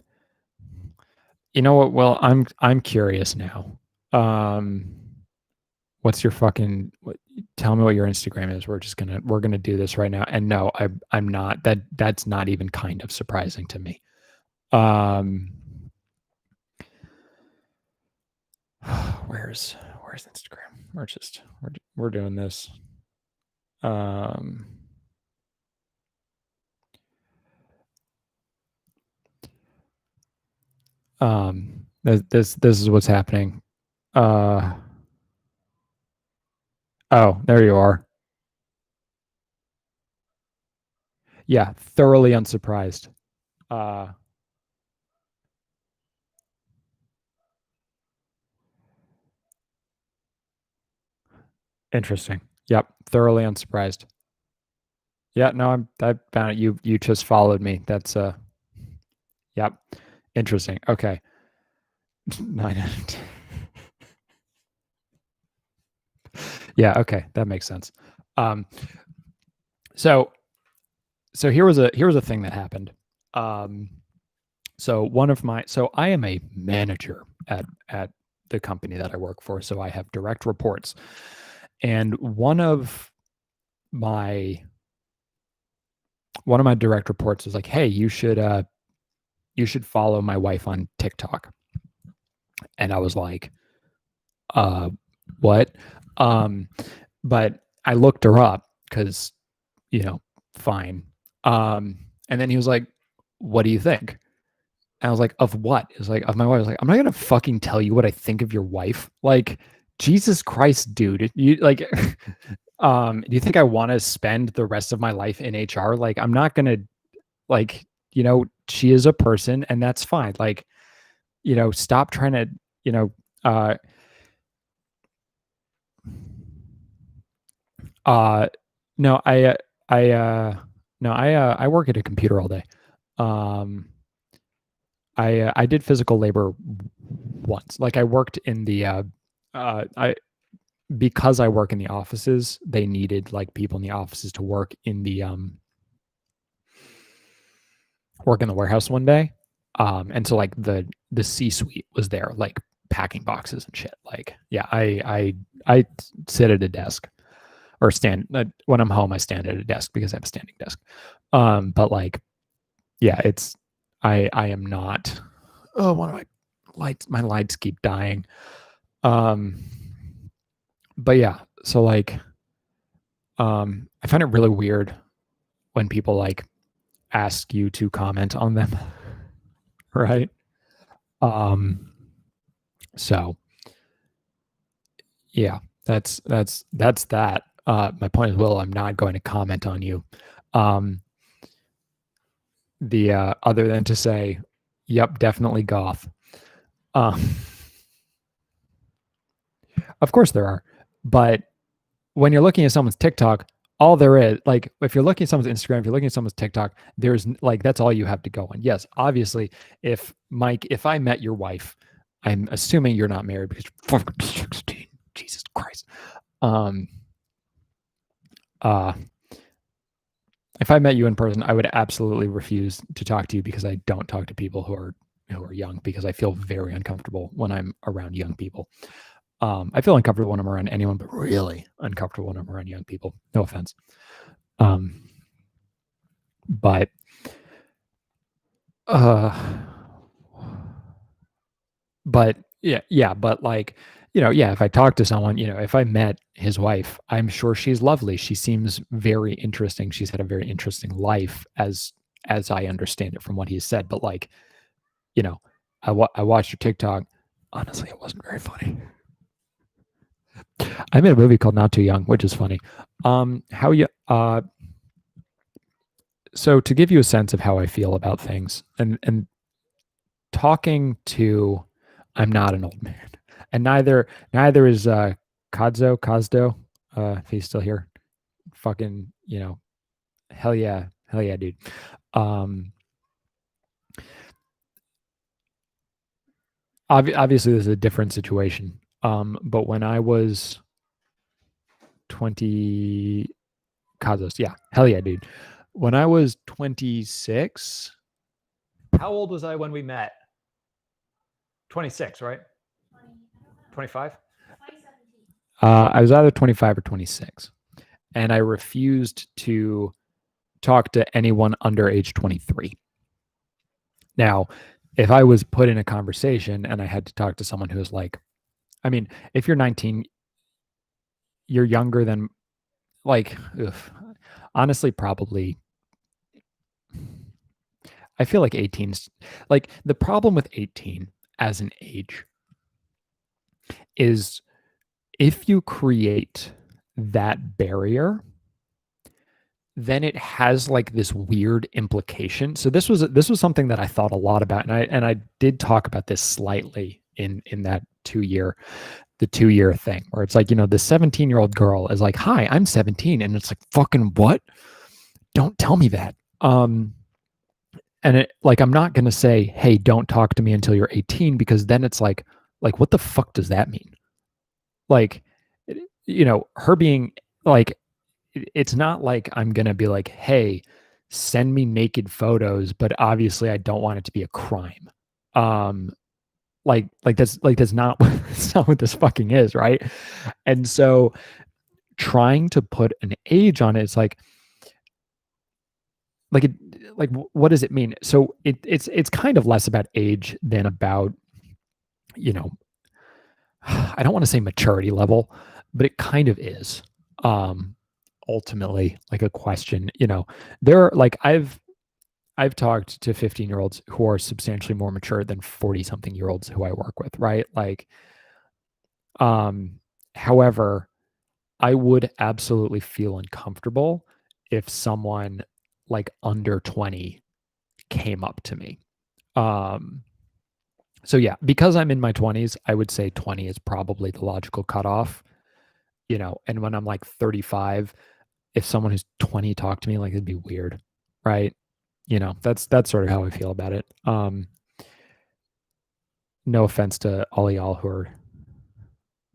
you know what? Well, I'm curious now. Um, what's your fucking? Tell me what your Instagram is. We're gonna do this right now. And no, I'm not. That's not even kind of surprising to me. Um, where's Instagram? We're doing this. Um, this is what's happening. Uh, oh, there you are. Yeah, thoroughly unsurprised. Uh, interesting. Yep, thoroughly unsurprised. Yeah, no, I found it. You just followed me. That's yep, interesting. Okay, 9 out of 10. Yeah, okay, that makes sense. Um, so here was a thing that happened. Um, so I am a manager at the company that I work for, so I have direct reports, and my one of my direct reports was like, "Hey, you should follow my wife on TikTok," and I was like, "Uh, what?" Um, but I looked her up because fine. And then he was like, "What do you think?" And I was like, "Of what?" It was like, "Of my wife." I was like, "I'm not gonna fucking tell you what I think of your wife." Like, Jesus Christ, dude. You like do you think I want to spend the rest of my life in HR? Like, I'm not gonna like, she is a person and that's fine. Like, stop trying to, you know, uh uh no, I no, I work at a computer all day. Um I did physical labor once. Like I worked in the I because I work in the offices, they needed like people in the offices to work in the warehouse one day. And so like the C suite was there, like packing boxes and shit. Like, yeah, I sit at a desk or stand when I'm home. I stand at a desk because I have a standing desk. But like, yeah, I am not. Oh, one of my lights keep dying. Um, but yeah, so like, I find it really weird when people like ask you to comment on them, right? So yeah, that's that. My point is, Will, I'm not going to comment on you. The other than to say, yep, definitely goth. Um, of course there are, but when you're looking at someone's TikTok, all there is, like, if you're looking at someone's Instagram, if you're looking at someone's TikTok, there's like, that's all you have to go on. Yes, obviously, if Mike, if I met your wife, I'm assuming you're not married because you're fucking 16. Jesus Christ. If I met you in person, I would absolutely refuse to talk to you because I don't talk to people who are young because I feel very uncomfortable when I'm around young people. I feel uncomfortable when I'm around anyone, but really uncomfortable when I'm around young people. No offense. But yeah, but like, yeah, if I talk to someone, if I met his wife, I'm sure she's lovely. She seems very interesting. She's had a very interesting life as I understand it from what he said. But like, I watched your TikTok. Honestly, it wasn't very funny. I made a movie called Not Too Young, which is funny. How you so to give you a sense of how I feel about things, and talking to, I'm not an old man, and neither is Kazdo. If he's still here, fucking, hell yeah, dude. Obviously, this is a different situation. But when I was 20, Kazos, yeah, hell yeah, dude. When I was 26, how old was I when we met? 26, right? 25? I was either 25 or 26. And I refused to talk to anyone under age 23. Now, if I was put in a conversation and I had to talk to someone who was like, I mean, if you're 19, you're younger than, like, honestly, probably, I feel like 18's, like, the problem with 18 as an age is if you create that barrier, then it has like this weird implication. So this was something that I thought a lot about, and I did talk about this slightly in that 2-year thing, where it's like, the 17-year-old girl is like, "Hi, I'm 17," and it's like, fucking what? Don't tell me that. And it, like, I'm not gonna say, "Hey, don't talk to me until you're 18," because then it's like what the fuck does that mean? Like, her being like, it's not like I'm going to be like, "Hey, send me naked photos," but obviously I don't want it to be a crime. That's not that's not what this fucking is, right? And so trying to put an age on it, it's like it, what does it mean? So it's kind of less about age than about, I don't want to say maturity level, but it kind of is. Ultimately, like, a question, there are, like, I've talked to 15-year-olds who are substantially more mature than 40-something-year-olds who I work with, right? Like, however, I would absolutely feel uncomfortable if someone like under 20 came up to me. So yeah, because I'm in my 20s, I would say 20 is probably the logical cutoff, and when I'm like 35, if someone who's 20 talked to me, like, it'd be weird, right? That's sort of how I feel about it. No offense to all y'all who are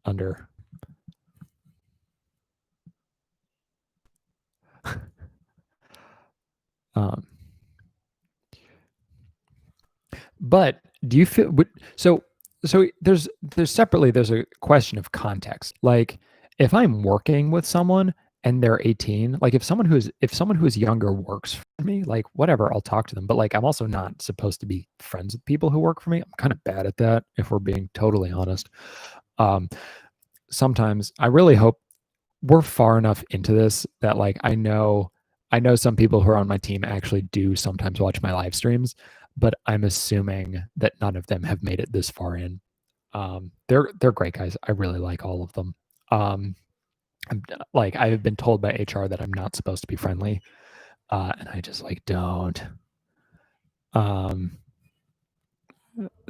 under. But do you feel so? So there's separately, there's a question of context. Like, if I'm working with someone and they're 18, like, if someone who is younger works for me, like, whatever, I'll talk to them. But like, I'm also not supposed to be friends with people who work for me. I'm kind of bad at that, if we're being totally honest. Sometimes I really hope we're far enough into this that, like, I know some people who are on my team actually do sometimes watch my live streams, but I'm assuming that none of them have made it this far in. They're great guys. I really like all of them. Like I've been told by HR that I'm not supposed to be friendly, and I just like don't.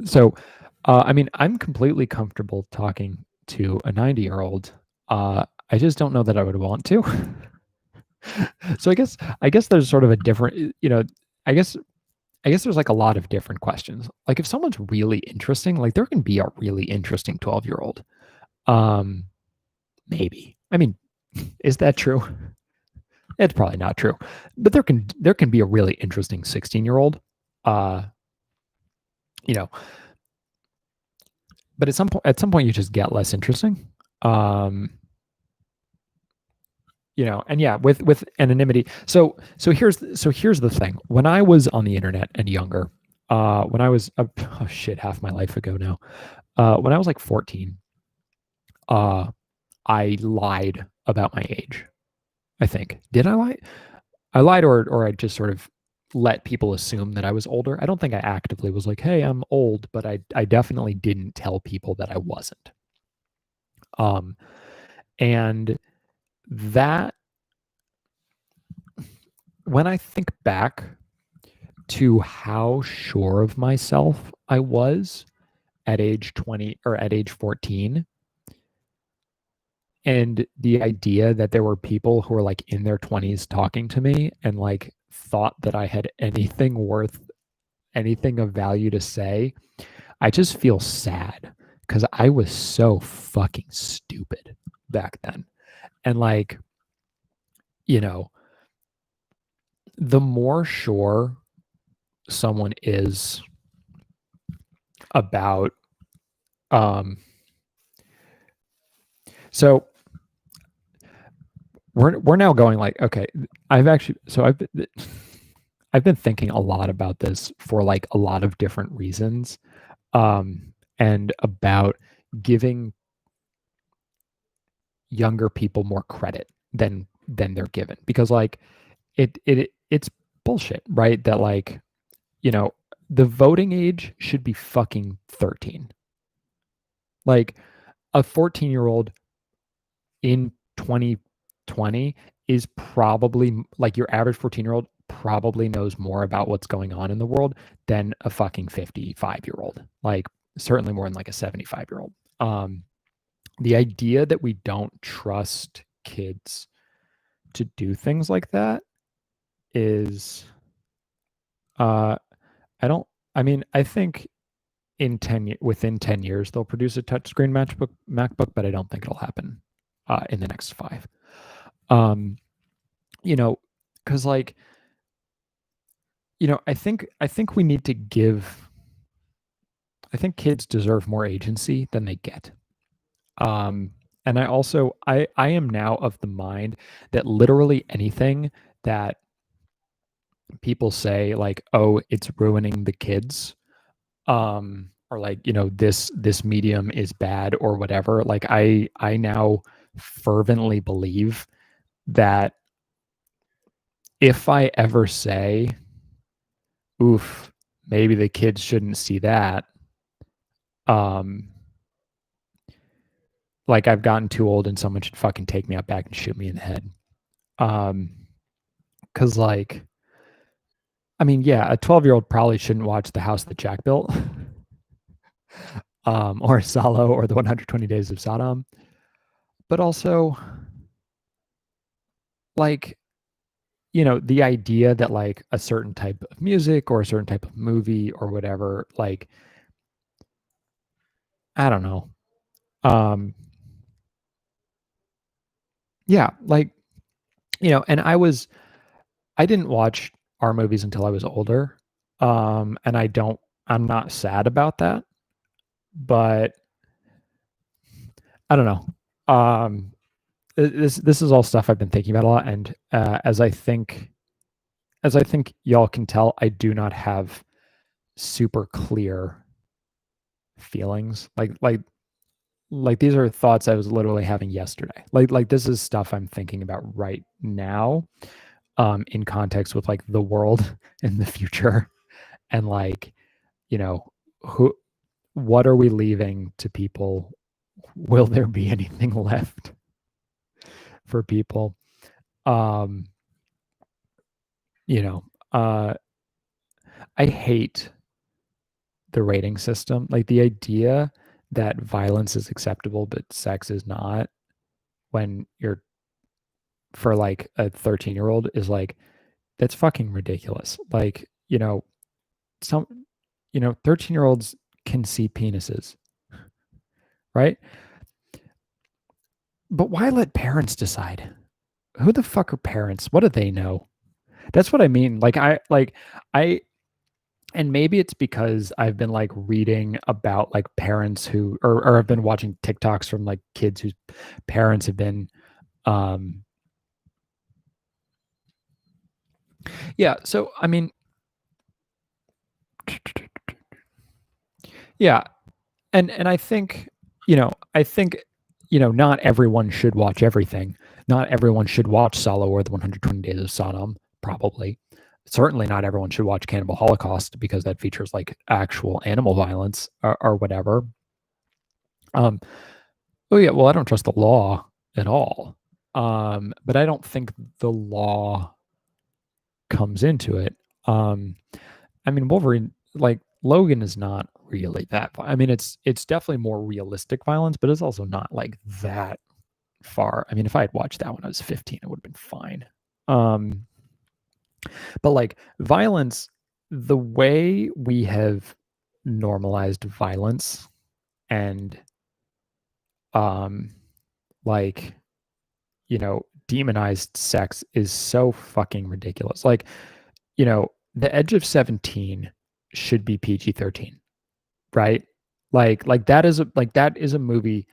So, I mean, I'm completely comfortable talking to a 90-year-old. I just don't know that I would want to. So I guess there's sort of a different, I guess there's like a lot of different questions. Like if someone's really interesting, like there can be a really interesting 12-year-old. Maybe. I mean, is that true? It's probably not true. But there can be a really interesting 16-year-old. You know, but at some point you just get less interesting. And yeah, with anonymity. So here's the thing. When I was on the internet and younger, when I was half my life ago now, when I was like 14, I lied about my age. I think. Did I lie? I lied, or I just sort of let people assume that I was older. I don't think I actively was like, "Hey, I'm old," but I definitely didn't tell people that I wasn't. And that, when I think back to how sure of myself I was at age 20 or at age 14, and the idea that there were people who were like in their 20s talking to me and like thought that I had anything of value to say, I just feel sad because I was so fucking stupid back then. And like, the more sure someone is about, so we're now going like, okay, I've been thinking a lot about this for like a lot of different reasons, and about giving younger people more credit than they're given, because like it's bullshit, right? That like, the voting age should be fucking 13. Like a 14-year-old in 2020 is probably, like, your average 14-year-old probably knows more about what's going on in the world than a fucking 55-year-old. Like certainly more than like a 75-year-old. The idea that we don't trust kids to do things like that is, I think within 10 years they'll produce a touchscreen MacBook, but I don't think it'll happen in the next 5. Because like, I think we need to give. I think kids deserve more agency than they get. And I am now of the mind that literally anything that people say, like, oh, it's ruining the kids, or like, this medium is bad or whatever, like I now fervently believe that if I ever say, oof, maybe the kids shouldn't see that, like I've gotten too old and someone should fucking take me out back and shoot me in the head. Because like, I mean, yeah, a 12-year-old probably shouldn't watch The House That Jack Built, or Salo, or The 120 Days of Sodom. But also, like, the idea that like a certain type of music or a certain type of movie or whatever, like, I don't know. Yeah, like, and I didn't watch our movies until I was older. And I'm not sad about that, but I don't know. This is all stuff I've been thinking about a lot. And as I think y'all can tell, I do not have super clear feelings. Like these are thoughts I was literally having yesterday. Like this is stuff I'm thinking about right now, in context with like the world in the future and like, what are we leaving to people? Will there be anything left for people? I hate the rating system. Like the idea that violence is acceptable but sex is not, when you're, for like a 13-year-old, is like, that's fucking ridiculous. Like, some 13-year-olds can see penises, right? But why let parents decide? Who the fuck are parents? What do they know? That's what I mean. I and maybe it's because I've been like reading about like parents who, or I've been watching TikToks from like kids whose parents have been yeah, so I mean, yeah, and I think, not everyone should watch everything. Not everyone should watch Solo or the 120 Days of Sodom, probably. Certainly not everyone should watch Cannibal Holocaust because that features like actual animal violence or whatever. Oh yeah, well, I don't trust the law at all. But I don't think the law comes into it. I mean, Wolverine, like Logan, is not really that. I mean, it's definitely more realistic violence, but it's also not like that far. I mean, if I had watched that when I was 15, it would have been fine. But like violence, the way we have normalized violence and like, demonized sex is so fucking ridiculous. Like, The Edge of 17 should be PG-13, right? Like that is a movie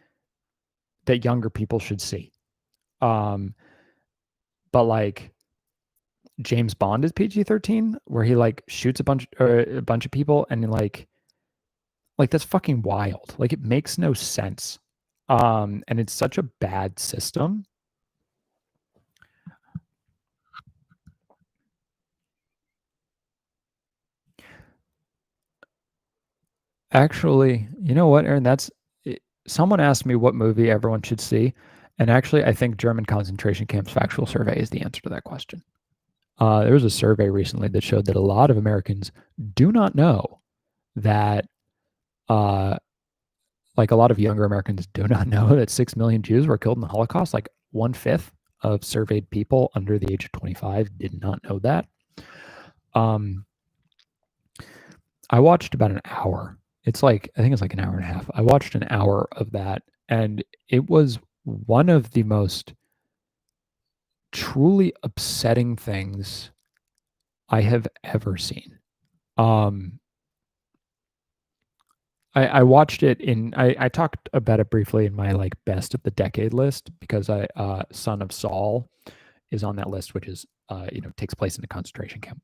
that younger people should see. But like James Bond is PG-13, where he like shoots a bunch of people, and like that's fucking wild. Like it makes no sense. And it's such a bad system. Actually, you know what, Aaron? Someone asked me what movie everyone should see, and actually, I think German concentration camps factual survey is the answer to that question. There was a survey recently that showed that a lot of Americans do not know that, like a lot of younger Americans do not know that 6 million Jews were killed in the Holocaust. Like 1/5 of surveyed people under the age of 25 did not know that. I watched about an hour. I think it's like an hour and a half. I watched an hour of that, and it was one of the most truly upsetting things I have ever seen. I watched it I talked about it briefly in my like best of the decade list, because Son of Saul is on that list, which is takes place in a concentration camp.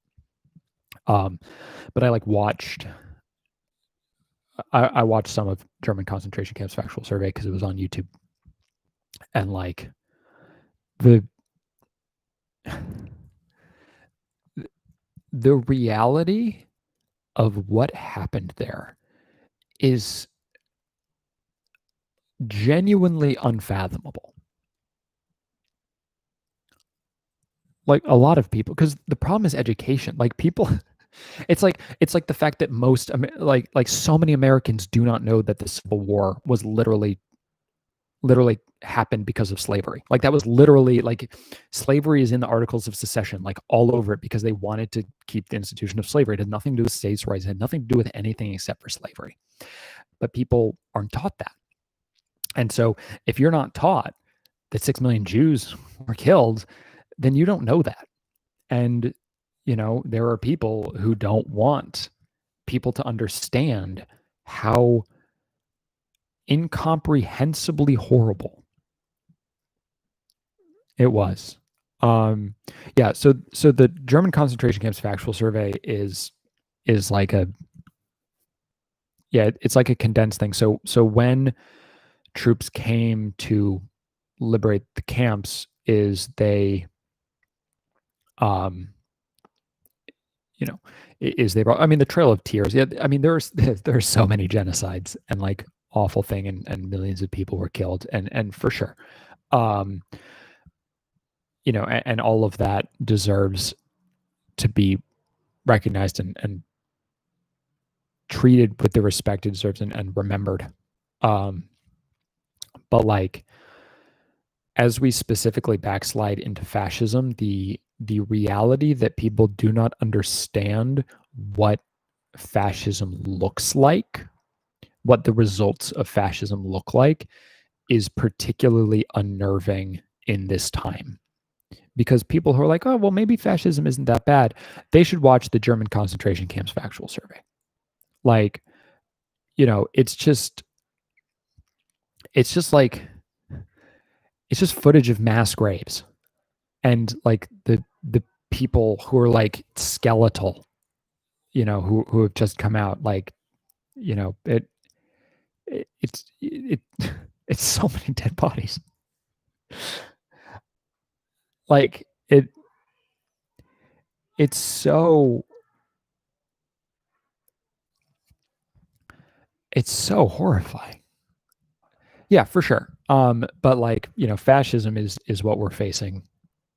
But I like watched I watched some of German concentration camps factual survey because it was on YouTube, and like the the reality of what happened there is genuinely unfathomable. Like a lot of people, because the problem is education. Like people, it's like the fact that most like so many Americans do not know that the Civil War was literally happened because of slavery. Like that was literally like slavery is in the Articles of Secession, like all over it, because they wanted to keep the institution of slavery. It had nothing to do with states' rights. It had nothing to do with anything except for slavery. But people aren't taught that. And so if you're not taught that 6 million Jews were killed, then you don't know that. And, there are people who don't want people to understand how incomprehensibly horrible it was. Yeah. So the German concentration camps factual survey is like it's like a condensed thing. So when troops came to liberate the camps, is they you know, is they brought, I mean, the Trail of Tears. Yeah, I mean, there's so many genocides and like awful thing, and millions of people were killed, and for sure, um, and all of that deserves to be recognized and treated with the respect it deserves and remembered. But like, as we specifically backslide into fascism, the reality that people do not understand what fascism looks like, what the results of fascism look like, is particularly unnerving in this time. Because people who are like, oh, well, maybe fascism isn't that bad, they should watch the German concentration camps factual survey. Like, it's just like, it's just footage of mass graves and like the people who are like skeletal, who have just come out, like, it it's so many dead bodies. Like it's so horrifying. Yeah, for sure. But like, fascism is what we're facing,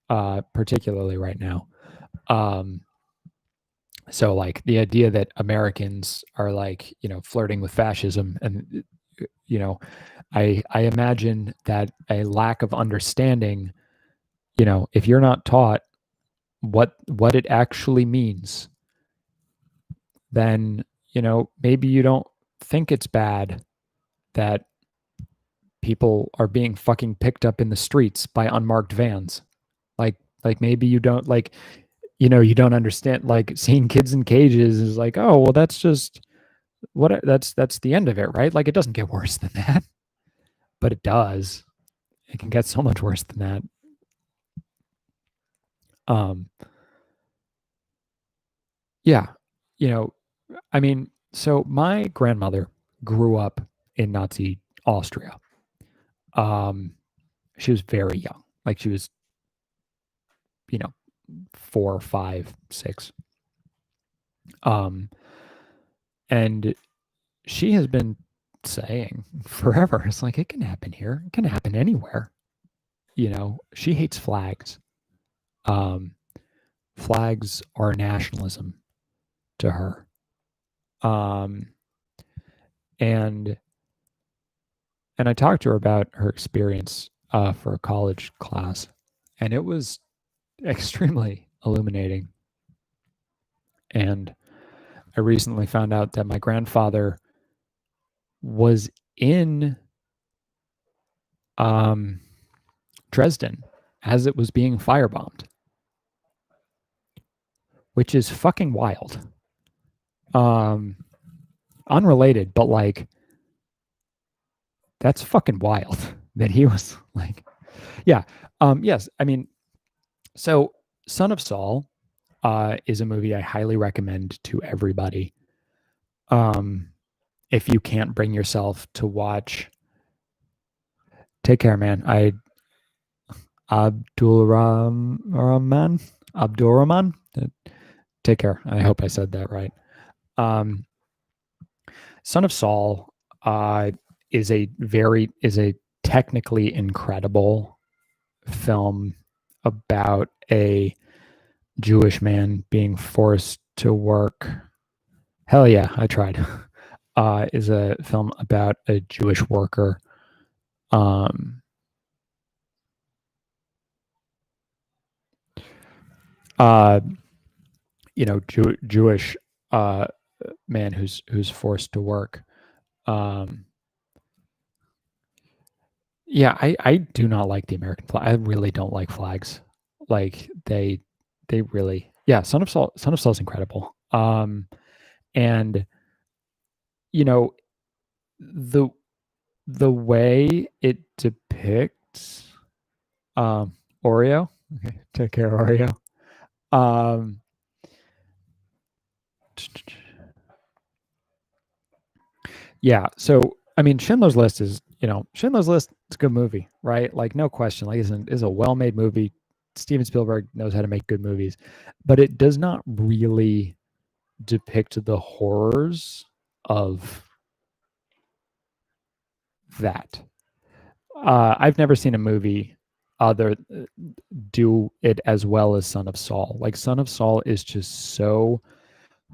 particularly right now. So like the idea that Americans are like, flirting with fascism, and I imagine that a lack of understanding, if you're not taught what it actually means, then, maybe you don't think it's bad that people are being fucking picked up in the streets by unmarked vans. Like maybe you don't like, you don't understand, like seeing kids in cages is like, oh, well, that's just that's the end of it, right? Like it doesn't get worse than that, but it does. It can get so much worse than that. Yeah, I mean, so my grandmother grew up in Nazi Austria. She was very young, like she was, 4, 5, 6. And she has been saying forever, it's like, it can happen here, it can happen anywhere. She hates flags. Flags are nationalism to her. And I talked to her about her experience for a college class, and it was extremely illuminating. And I recently found out that my grandfather was in Dresden as it was being firebombed, which is fucking wild. Unrelated, but like, that's fucking wild that he was like, yeah. Yes, I mean, so Son of Saul is a movie I highly recommend to everybody. If you can't bring yourself to watch, take care, man. Abdulrahman. Take care. I hope I said that right. Son of Saul is a technically incredible film about a Jewish man being forced to work. Hell yeah, I tried. Is a film about a Jewish worker. Jewish man who's forced to work. Yeah, I do not like the American flag. I really don't like flags. Like they really, yeah. Son of Saul is incredible. And the way it depicts Oreo. Okay, take care, Oreo. Yeah, so I mean, Schindler's List is, Schindler's List is a good movie, right? Like, no question. Like, is a well-made movie. Steven Spielberg knows how to make good movies, but it does not really depict the horrors of that. I've never seen a movie other do it as well as Son of Saul. Like Son of Saul is just so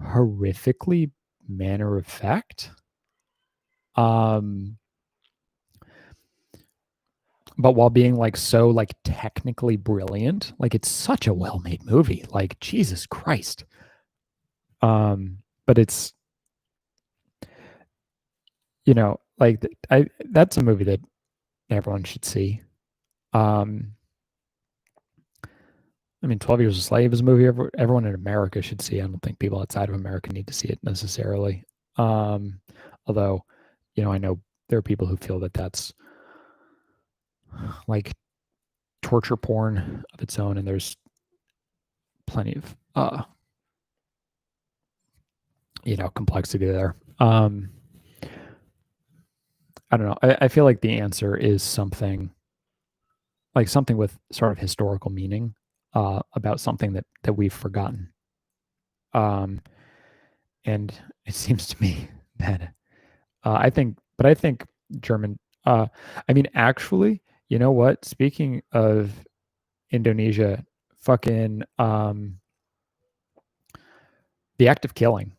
horrifically matter of fact. But while being like so like technically brilliant, like it's such a well-made movie. Like Jesus Christ. But it's, you know, like that's a movie that everyone should see. I mean, 12 Years a Slave is a movie everyone in America should see. I don't think people outside of America need to see it necessarily. Although, you know, I know there are people who feel that that's like torture porn of its own, and there's plenty of, you know, complexity there. I don't know. I feel like the answer is something with sort of historical meaning about something that we've forgotten. And it seems to me that I think German. I mean, actually, you know what? Speaking of Indonesia, fucking The Act of Killing.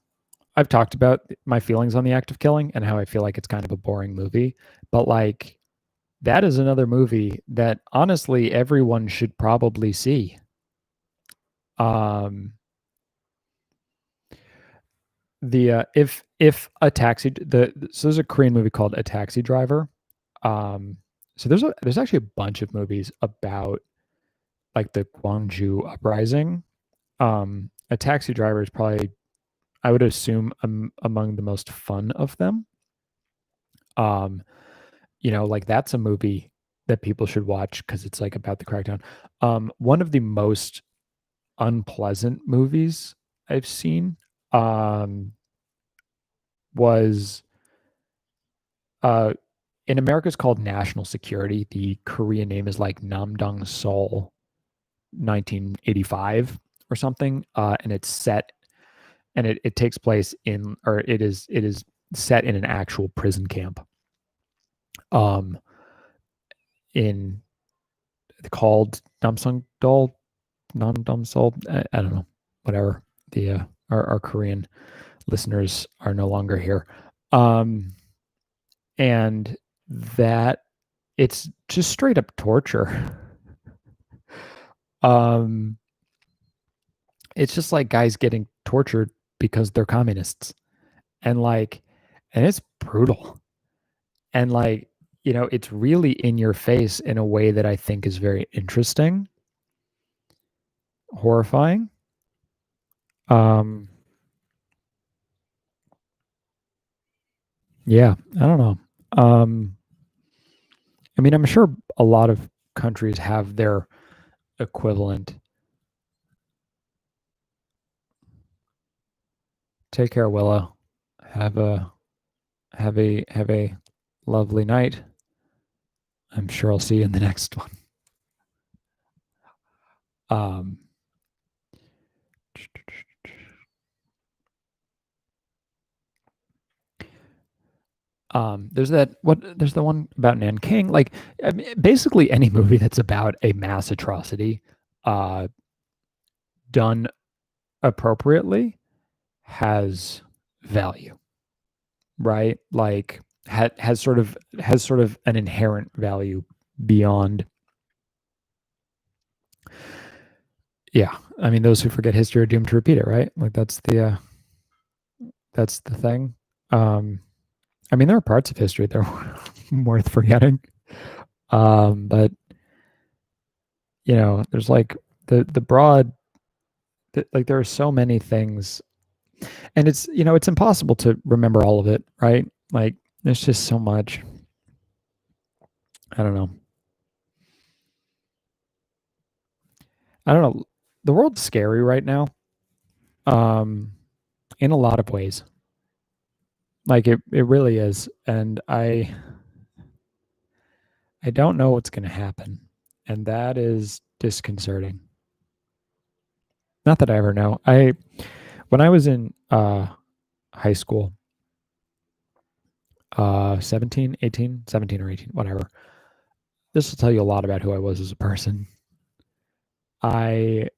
I've talked about my feelings on The Act of Killing and how I feel like it's kind of a boring movie, but like that is another movie that honestly everyone should probably see. If a taxi so there's a Korean movie called A Taxi Driver. So there's actually a bunch of movies about like the Gwangju uprising. A Taxi Driver is probably, I would assume, among the most fun of them. You know, like that's a movie that people should watch because it's like about the crackdown. One of the most unpleasant movies I've seen was in America it's called National Security. The Korean name is like Namdang Seoul 1985 or something. And it's set and it takes place in, or it is set in an actual prison camp. In called Namsung Dol, Namdam Seoul. I don't know, whatever. The our Korean listeners are no longer here. And that it's just straight up torture. It's just like guys getting tortured because they're communists. And like, and it's brutal. And like, you know, it's really in your face in a way that I think is very interesting, horrifying. Yeah, I don't know. I mean, I'm sure a lot of countries have their equivalent. Take care, Willow. Have a have a lovely night. I'm sure I'll see you in the next one. There's there's the one about Nanking. Like, I mean, basically any movie that's about a mass atrocity, done appropriately, has value, right? Like, has sort of an inherent value beyond. Yeah, I mean, those who forget history are doomed to repeat it, right? Like that's the thing. I mean, there are parts of history that are worth forgetting, but you know, there's like the broad, like there are so many things, and it's, you know, it's impossible to remember all of it, right? Like there's just so much. I don't know. I don't know. The world's scary right now, in a lot of ways. Like it really is, and I don't know what's going to happen. and that is disconcerting. Not that I ever know. When I was in high school, 17, 18, 17 or 18, whatever. This will tell you a lot about who I was as a person. I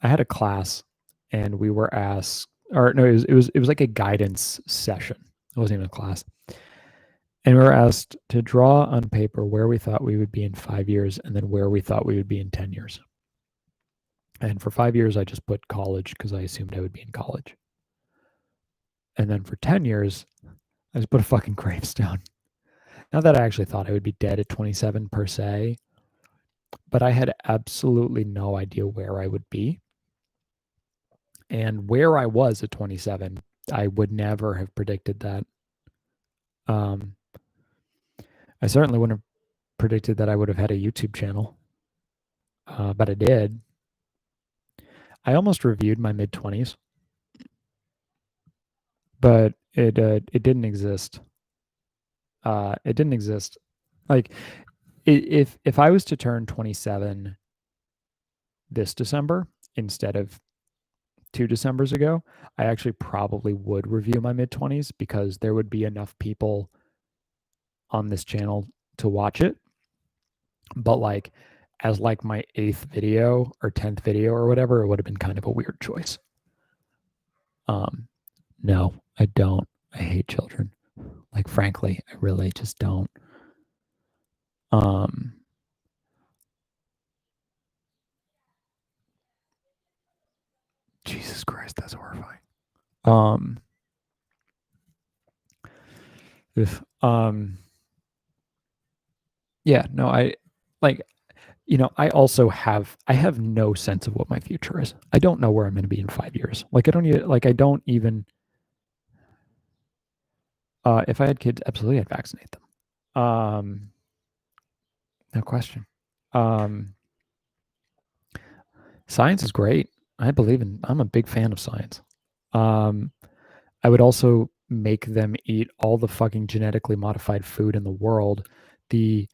had a class and we were asked, or no, it was like a guidance session. It wasn't even a class. And we were asked to draw on paper where we thought we would be in 5 years and then where we thought we would be in 10 years. And for 5 years, I just put college because I assumed I would be in college. And then for 10 years, I just put a fucking gravestone. Not that I actually thought I would be dead at 27 per se, but I had absolutely no idea where I would be. And where I was at 27, I would never have predicted that. I certainly wouldn't have predicted that I would have had a YouTube channel, but I did. I almost reviewed my mid-20s, but it didn't exist. It didn't exist. Like if I was to turn 27 this December instead of 2 Decembers ago, I actually probably would review my mid-20s because there would be enough people on this channel to watch it. But like as like my 8th video or 10th video or whatever, it would have been kind of a weird choice. No, I don't. I hate children. Like frankly, I really just don't. Jesus Christ, that's horrifying. Yeah, no, I like, I also I have no sense of what my future is. I don't know where I'm going to be in 5 years. Like, I don't even, if I had kids, absolutely I'd vaccinate them. No question. Science is great. I'm a big fan of science. I would also make them eat all the fucking genetically modified food in the world. The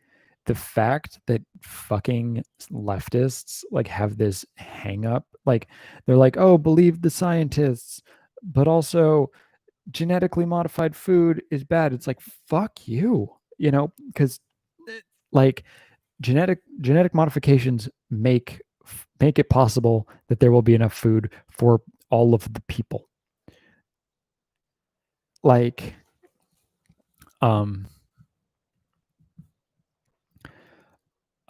fact that fucking leftists like have this hang up, like they're like, oh, believe the scientists, but also genetically modified food is bad. It's like, fuck you, because like genetic modifications make it possible that there will be enough food for all of the people. Like,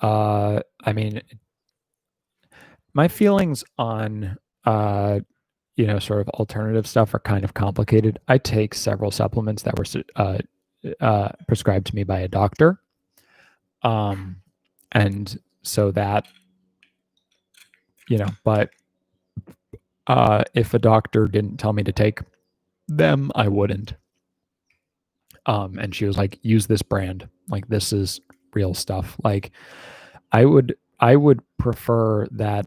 I mean, my feelings on sort of alternative stuff are kind of complicated. I take several supplements that were prescribed to me by a doctor, and so that but if a doctor didn't tell me to take them, I wouldn't. And she was like, use this brand, like this is real stuff. Like I would prefer that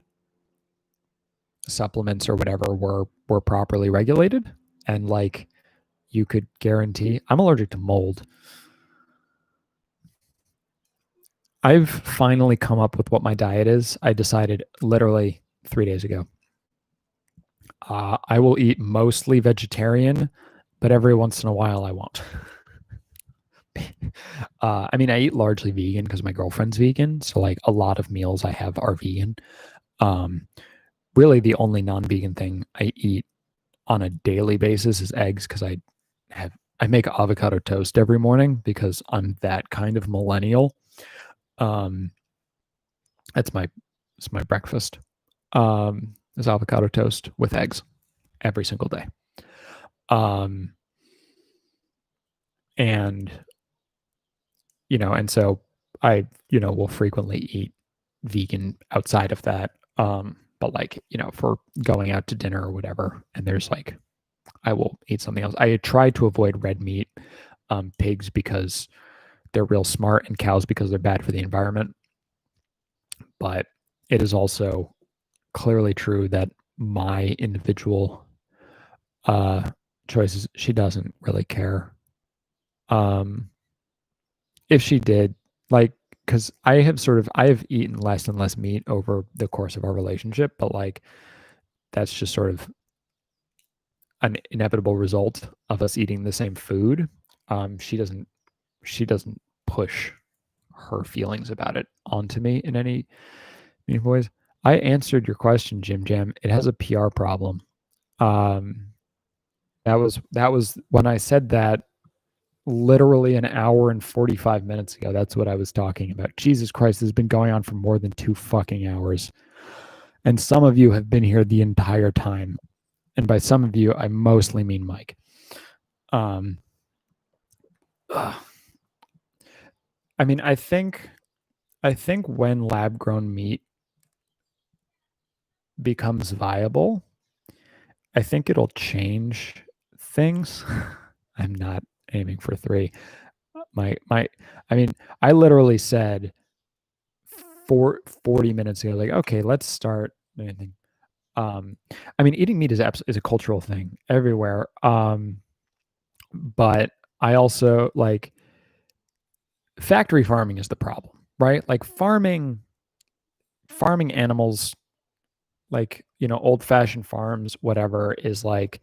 supplements or whatever were properly regulated, and like you could guarantee. I'm allergic to mold. I've finally come up with what my diet is. I decided literally 3 days ago. I will eat mostly vegetarian, but every once in a while I won't. I mean, I eat largely vegan because my girlfriend's vegan. So like a lot of meals I have are vegan. Really the only non-vegan thing I eat on a daily basis is eggs because I make avocado toast every morning because I'm that kind of millennial. It's my breakfast. Is avocado toast with eggs every single day. And and so I will frequently eat vegan outside of that. But like, if we're going out to dinner or whatever, and there's like, I will eat something else. I try to avoid red meat, pigs because they're real smart, and cows because they're bad for the environment. But it is also clearly true that my individual choices, she doesn't really care. If she did, like, because I have eaten less and less meat over the course of our relationship, but like that's just sort of an inevitable result of us eating the same food. She doesn't push her feelings about it onto me in any meaningful ways. I answered your question, Jim Jam. It has a PR problem. Um, that was when I said that literally an hour and 45 minutes ago. That's what I was talking about. Jesus Christ, this has been going on for more than 2 fucking hours. And some of you have been here the entire time. And by some of you, I mostly mean Mike. Um, I mean, I think when lab grown meat becomes viable, I think it'll change things. I'm not aiming for 3. I mean, I literally said 40 minutes ago, like, okay, let's start anything. I mean, eating meat is a cultural thing everywhere. But I also like factory farming is the problem, right? Like farming animals, like, old fashioned farms, whatever, is like,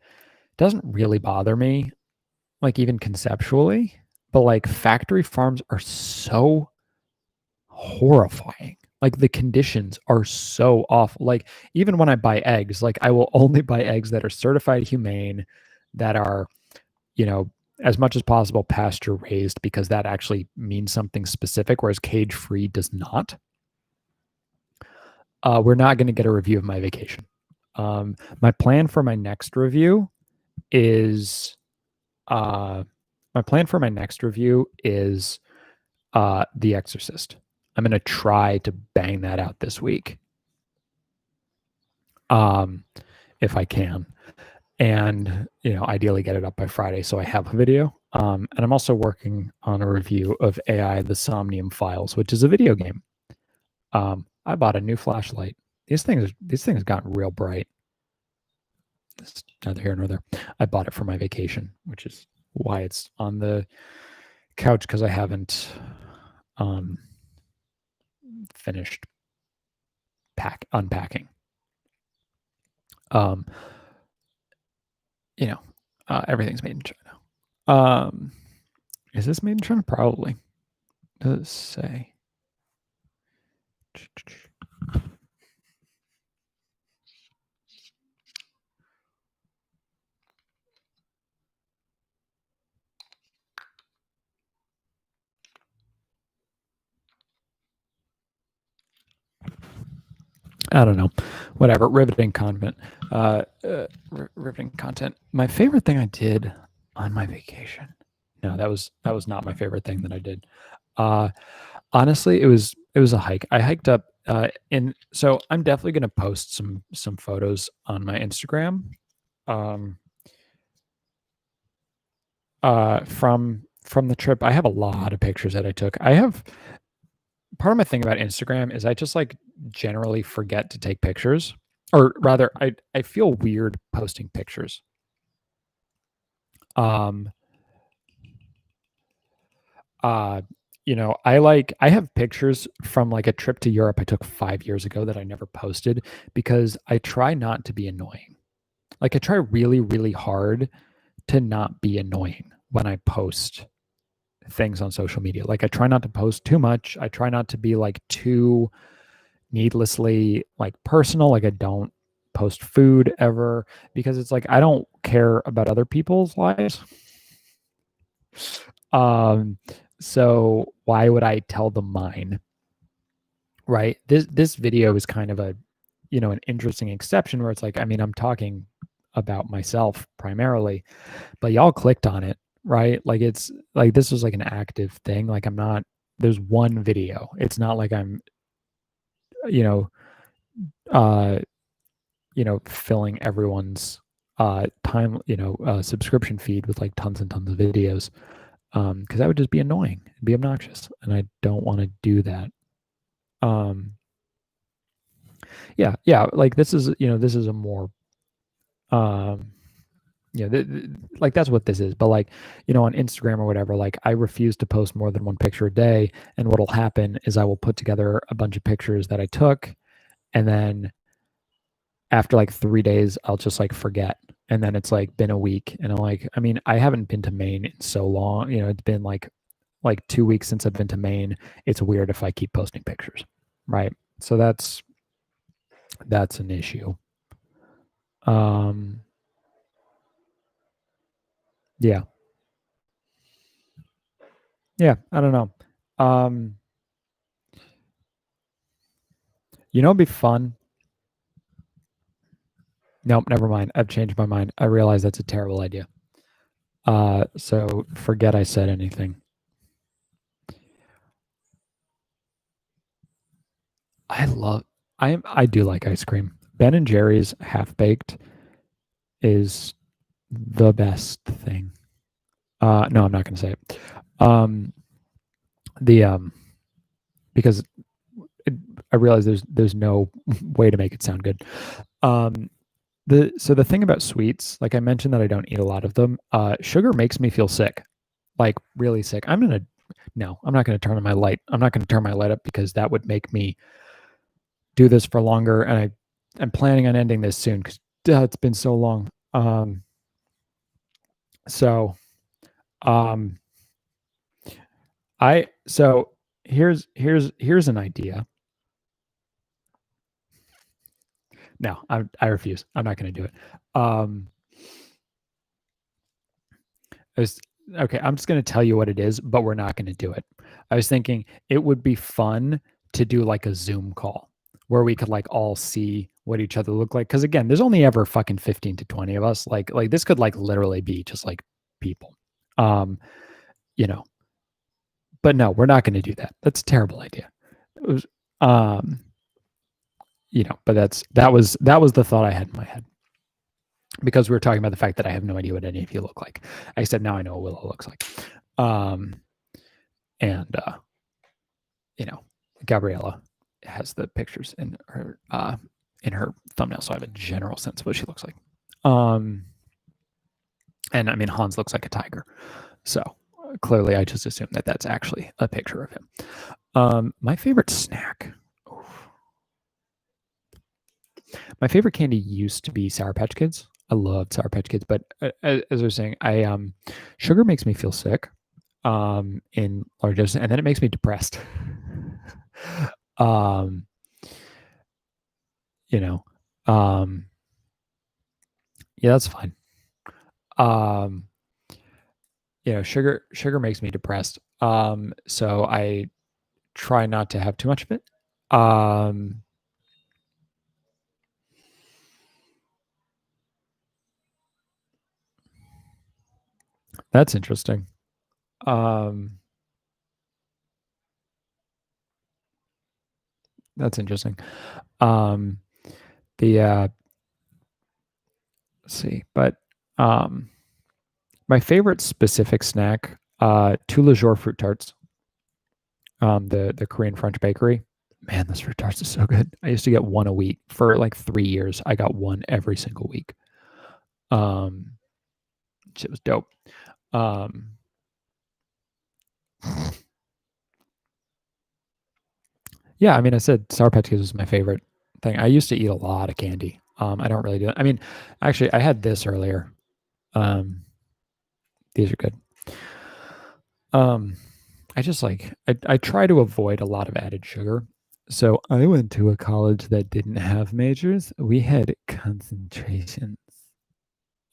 doesn't really bother me, like even conceptually, but like factory farms are so horrifying. Like the conditions are so awful. Like even when I buy eggs, like I will only buy eggs that are certified humane, that are, you know, as much as possible pasture raised, because that actually means something specific, whereas cage free does not. We're not going to get a review of my vacation. My plan for my next review is The Exorcist. I'm going to try to bang that out this week, if I can, and ideally get it up by Friday so I have a video. And I'm also working on a review of AI: The Somnium Files, which is a video game. I bought a new flashlight. These things have gotten real bright. It's neither here nor there. I bought it for my vacation, which is why it's on the couch, because I haven't finished unpacking. Everything's made in China. Is this made in China? Probably. Does it say? I don't know. Whatever. Riveting content. Riveting content. My favorite thing I did on my vacation. No, that was not my favorite thing that I did. Honestly, it was a hike. I hiked up so I'm definitely going to post some photos on my Instagram from the trip. I have a lot of pictures that I took. Part of my thing about Instagram is I just like generally forget to take pictures, or rather I feel weird posting pictures. I have pictures from like a trip to Europe I took 5 years ago that I never posted, because I try not to be annoying. Like I try really, really hard to not be annoying when I post things on social media. Like I try not to post too much. I try not to be like too needlessly like personal. Like I don't post food ever, because it's like I don't care about other people's lives. So why would I tell them mine? Right? This video is kind of an interesting exception, where it's like, I mean, I'm talking about myself primarily, but y'all clicked on it, right? Like it's like this was like an active thing. Like there's one video. It's not like I'm you know uh filling everyone's subscription feed with like tons and tons of videos, because that would just be annoying, it'd be obnoxious, and I don't want to do that. Yeah, like this is a more Yeah, like that's what this is. But like, on Instagram or whatever, like I refuse to post more than one picture a day. And what'll happen is I will put together a bunch of pictures that I took, and then after like 3 days, I'll just like forget. And then it's like been a week, and I'm like, I mean, I haven't been to Maine in so long. It's been like 2 weeks since I've been to Maine. It's weird if I keep posting pictures, right? So that's an issue. Um, yeah, yeah. I don't know. Um, it'd be fun. Nope, never mind. I've changed my mind. I realize that's a terrible idea. So forget I said anything. I love. I do like ice cream. Ben and Jerry's half baked is the best thing. No, I'm not going to say it. Um, the because it, I realize there's no way to make it sound good. Um, the thing about sweets, like I mentioned that I don't eat a lot of them. Sugar makes me feel sick, like really sick. No, I'm not gonna turn on my light. I'm not gonna turn my light up because that would make me do this for longer, and I'm planning on ending this soon because it's been so long. So um, so here's an idea. No, I refuse. I'm not going to do it. Um, I was okay. I'm just going to tell you what it is, but we're not going to do it. I was thinking it would be fun to do like a Zoom call where we could like all see what each other look like. Because again, there's only ever fucking 15 to 20 of us. Like this could like literally be just like people. Um, you know, but no, we're not going to do that. That's a terrible idea. It was, um, but that was the thought I had in my head. Because we were talking about the fact that I have no idea what any of you look like. I said, now I know what Willow looks like. Um, and, Gabriella has the pictures in her thumbnail, so I have a general sense of what she looks like. And I mean, Hans looks like a tiger. So clearly I just assumed that that's actually a picture of him. My favorite snack. My favorite candy used to be Sour Patch Kids. I loved Sour Patch Kids, but as I was saying, sugar makes me feel sick in large doses, and then it makes me depressed. um, you know, um, yeah, that's fine. Um, sugar makes me depressed. So I try not to have too much of it. That's interesting. That's interesting. Um, the let's see, but my favorite specific snack, two Le Jour fruit tarts. The Korean French bakery. Man, those fruit tarts are so good. I used to get one a week for like 3 years. I got one every single week. Um, shit was dope. Um, yeah, I mean, I said Sour Patch Kids was my favorite thing. I used to eat a lot of candy. I don't really do it. I mean, actually, I had this earlier. These are good. I just I try to avoid a lot of added sugar. So I went to a college that didn't have majors. We had concentrations.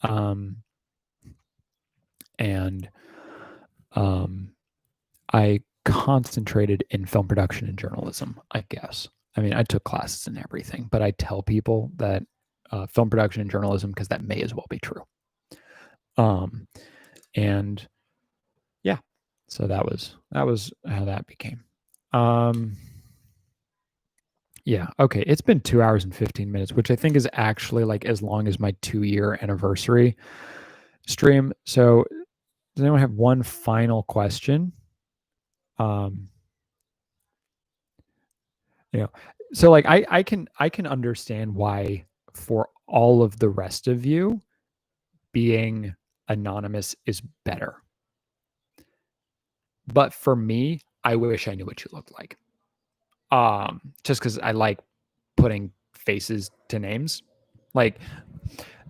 Um, and I concentrated in film production and journalism, I guess. I mean, I took classes and everything, but I tell people that film production and journalism because that may as well be true. And yeah, so that was how that became. Yeah, okay. It's been 2 hours and 15 minutes, which I think is actually like as long as my 2-year anniversary stream. So does anyone have one final question? Um, you know, so like I can understand why for all of the rest of you being anonymous is better. But for me, I wish I knew what you looked like. Just because I like putting faces to names. Like,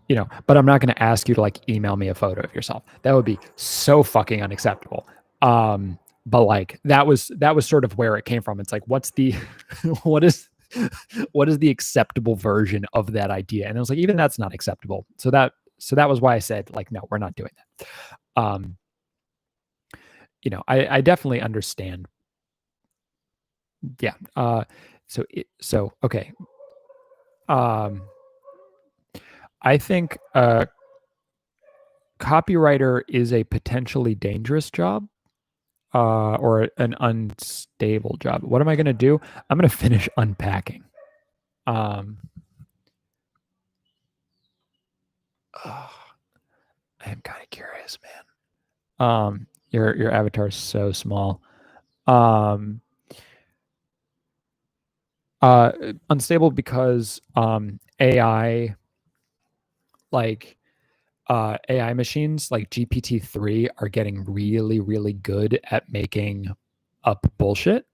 but I'm not going to ask you to like email me a photo of yourself. That would be so fucking unacceptable. But like that was sort of where it came from. It's like, what's the what is the acceptable version of that idea? And I was like, even that's not acceptable. So that was why I said like, no, we're not doing that. I definitely understand. Yeah. Okay. I think copywriter is a potentially dangerous job, or an unstable job. What am I going to do? I'm going to finish unpacking. I am kind of curious, man. Your avatar is so small. Unstable because AI, like AI machines like GPT-3 are getting really, really good at making up bullshit.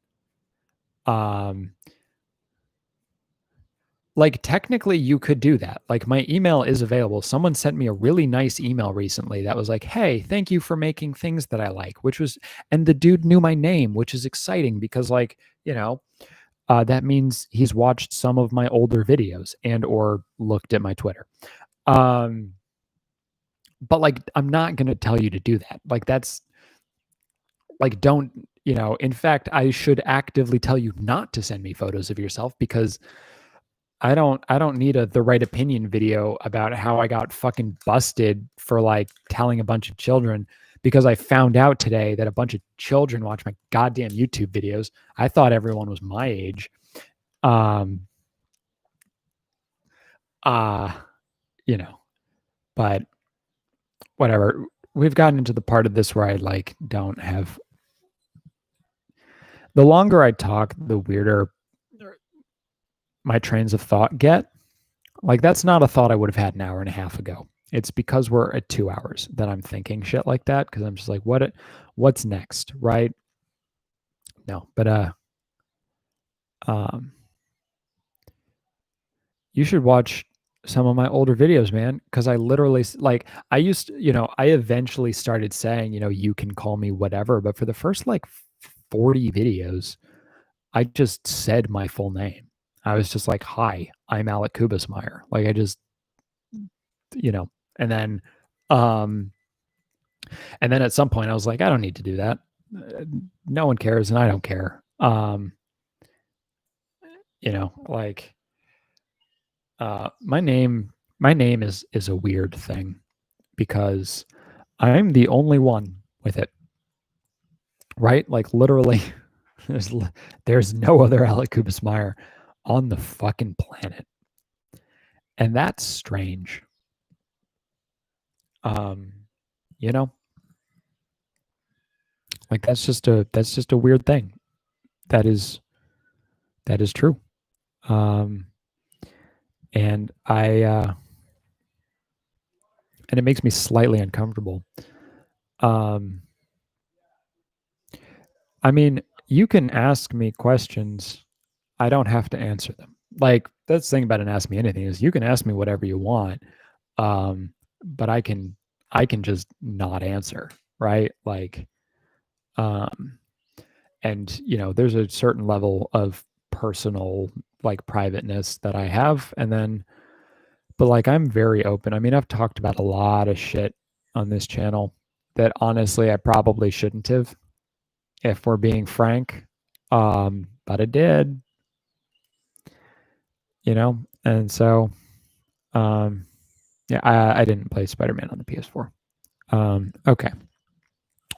Like technically you could do that. Like my email is available. Someone sent me a really nice email recently that was like, "Hey, thank you for making things that I like," and the dude knew my name, which is exciting because like, that means he's watched some of my older videos and or looked at my Twitter. But like, I'm not going to tell you to do that. Like that's like, don't, in fact, I should actively tell you not to send me photos of yourself because I don't need the right opinion video about how I got fucking busted for like telling a bunch of children because I found out today that a bunch of children watch my goddamn YouTube videos. I thought everyone was my age. But whatever. We've gotten into the part of this where I like don't have. The longer I talk, the weirder my trains of thought get. Like that's not a thought I would have had an hour and a half ago. It's because we're at 2 hours that I'm thinking shit like that because I'm just like, what's next, right? No, but you should watch some of my older videos, man, because I literally like I used to, I eventually started saying, you can call me whatever, but for the first like 40 videos, I just said my full name. I was just like, "Hi, I'm Alec Kubasmeyer." Like I just, and then at some point I was like, I don't need to do that. No one cares and I don't care. Like my name is a weird thing because I'm the only one with it. Right? Like literally there's no other Alec Kubasmeyer on the fucking planet. And that's strange. You know? Like that's just a weird thing. That is true. And and it makes me slightly uncomfortable. I mean, you can ask me questions. I don't have to answer them. Like that's the thing about an ask me anything is you can ask me whatever you want. But I can just not answer, right? Like and there's a certain level of personal like privateness that I have and then but like I'm very open. I mean, I've talked about a lot of shit on this channel that honestly I probably shouldn't have if we're being frank. But I did. And so yeah, I didn't play Spider-Man on the PS4. Okay.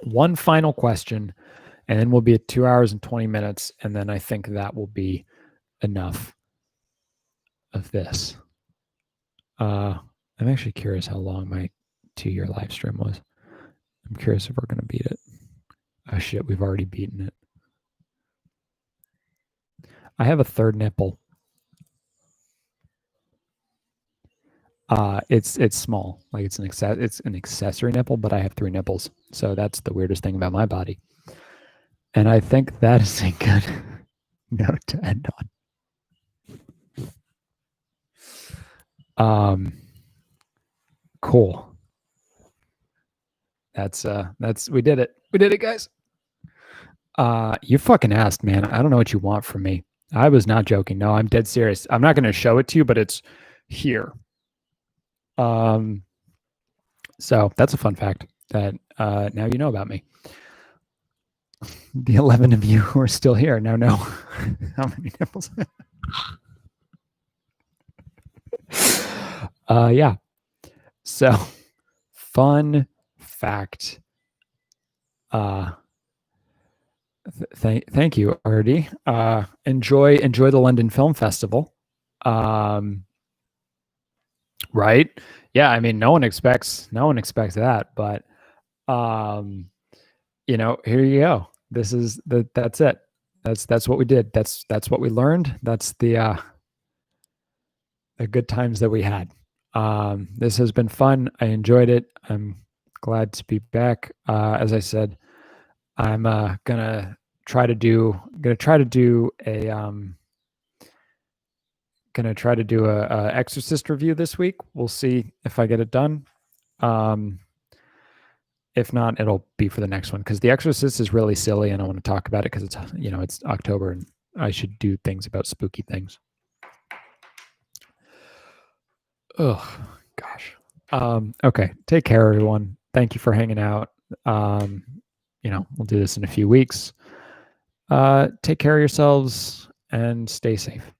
One final question, and then we'll be at 2 hours and 20 minutes, and then I think that will be enough of this. I'm actually curious how long my 2-year live stream was. I'm curious if we're going to beat it. Oh shit, we've already beaten it. I have a third nipple. It's small, like it's an accessory nipple, but I have 3 nipples, so that's the weirdest thing about my body. And I think that is a good note to end on. Cool. That's we did it. We did it, guys. You fucking asked, man. I don't know what you want from me. I was not joking. No, I'm dead serious. I'm not going to show it to you, but it's here. So that's a fun fact that now you know about me. The 11 of you who are still here now know how many nipples. Yeah. So, fun fact. Thank you, Artie. Enjoy the London Film Festival. Right? Yeah, I mean, no one expects that, but you know, here you go. That's it. That's what we did. That's what we learned. That's the good times that we had. This has been fun. I enjoyed it. I'm glad to be back. As I said, I'm gonna try to do a Exorcist review this week. We'll see if I get it done. If not, it'll be for the next one because The Exorcist is really silly, and I want to talk about it because it's it's October and I should do things about spooky things. Oh gosh. Okay. Take care, everyone. Thank you for hanging out. We'll do this in a few weeks. Take care of yourselves and stay safe.